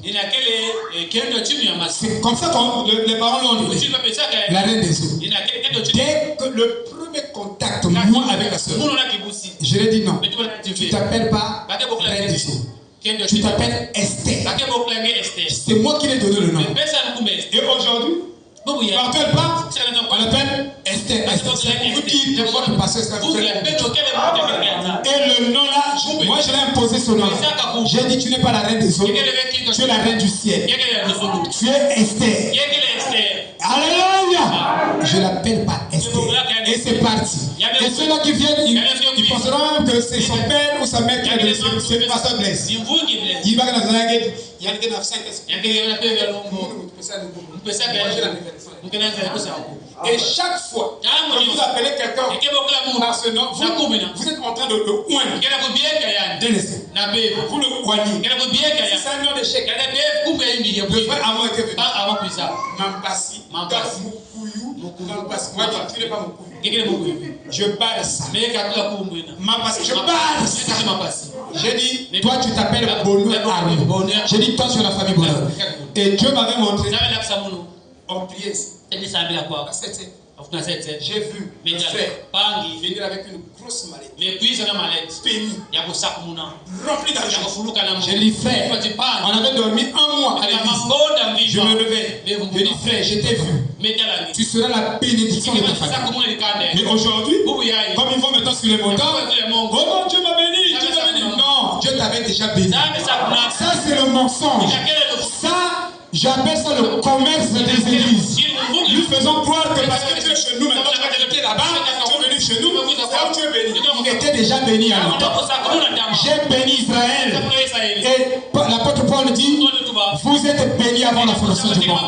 C'est comme ça que les parents l'ont dit. La reine des eaux. Dès que le premier contact, moi avec la sœur, je lui ai dit non. Tu t'appelles pas reine des eaux. Tu t'appelles Esther. C'est moi qui lui ai donné le nom. Et aujourd'hui, partout elle part, on l'appelle Esther. C'est pour qui de votre pasteur Esther. Et le nom là, moi je l'ai imposé ce nom. J'ai dit tu n'es pas la reine des eaux, tu es la reine du ciel. Tu es Esther. Alléluia. Je l'appelle pas Esther. Et c'est parti. Et ceux-là qui viennent, ils penseront même que c'est son père ou sa mère qui a donné. C'est le pasteur Blaise. Il va dans la gueule. Il y a des et chaque fois que vous appelez quelqu'un par ce nom, vous êtes en train de le oindre. Vous le oignez. C'est un nom d'échec. Le frère avant était venu. Mampassi. Moi, tu n'es pas mon couille. Je parle ça. Mampassi, je parle ça. J'ai dit, toi tu t'appelles Bonheur Arnaud. J'ai dit, toi tu es la famille Bonheur. Et Dieu m'avait montré. On priait. J'ai vu le frère venir avec une grosse mallette. Pénie. Rempli d'argent. J'ai dit, frère, on avait dormi un mois à l'église. Je me levais. J'ai dit, frère, je t'ai vu. Tu seras la bénédiction de ta famille. Mais aujourd'hui, comme ils vont maintenant sur les montants, oh non, Dieu m'a béni, Dieu m'a béni. Non, Dieu t'avait déjà béni. Ça, c'est le mensonge. Ça, j'appelle ça le commerce des églises. Nous faisons croire que parce que tu es chez nous, maintenant tu vas te jeter là-bas, tu es venu chez nous, là où tu es béni. Il était déjà béni à longtemps. J'ai béni Israël. Et l'apôtre Paul dit, vous êtes bénis avant la fondation du monde.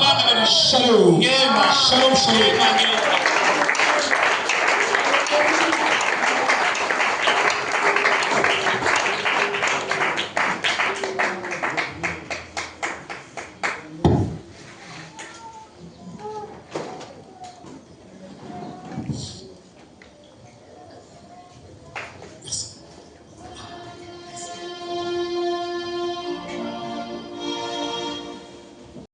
Shalom. Shalom, shalom.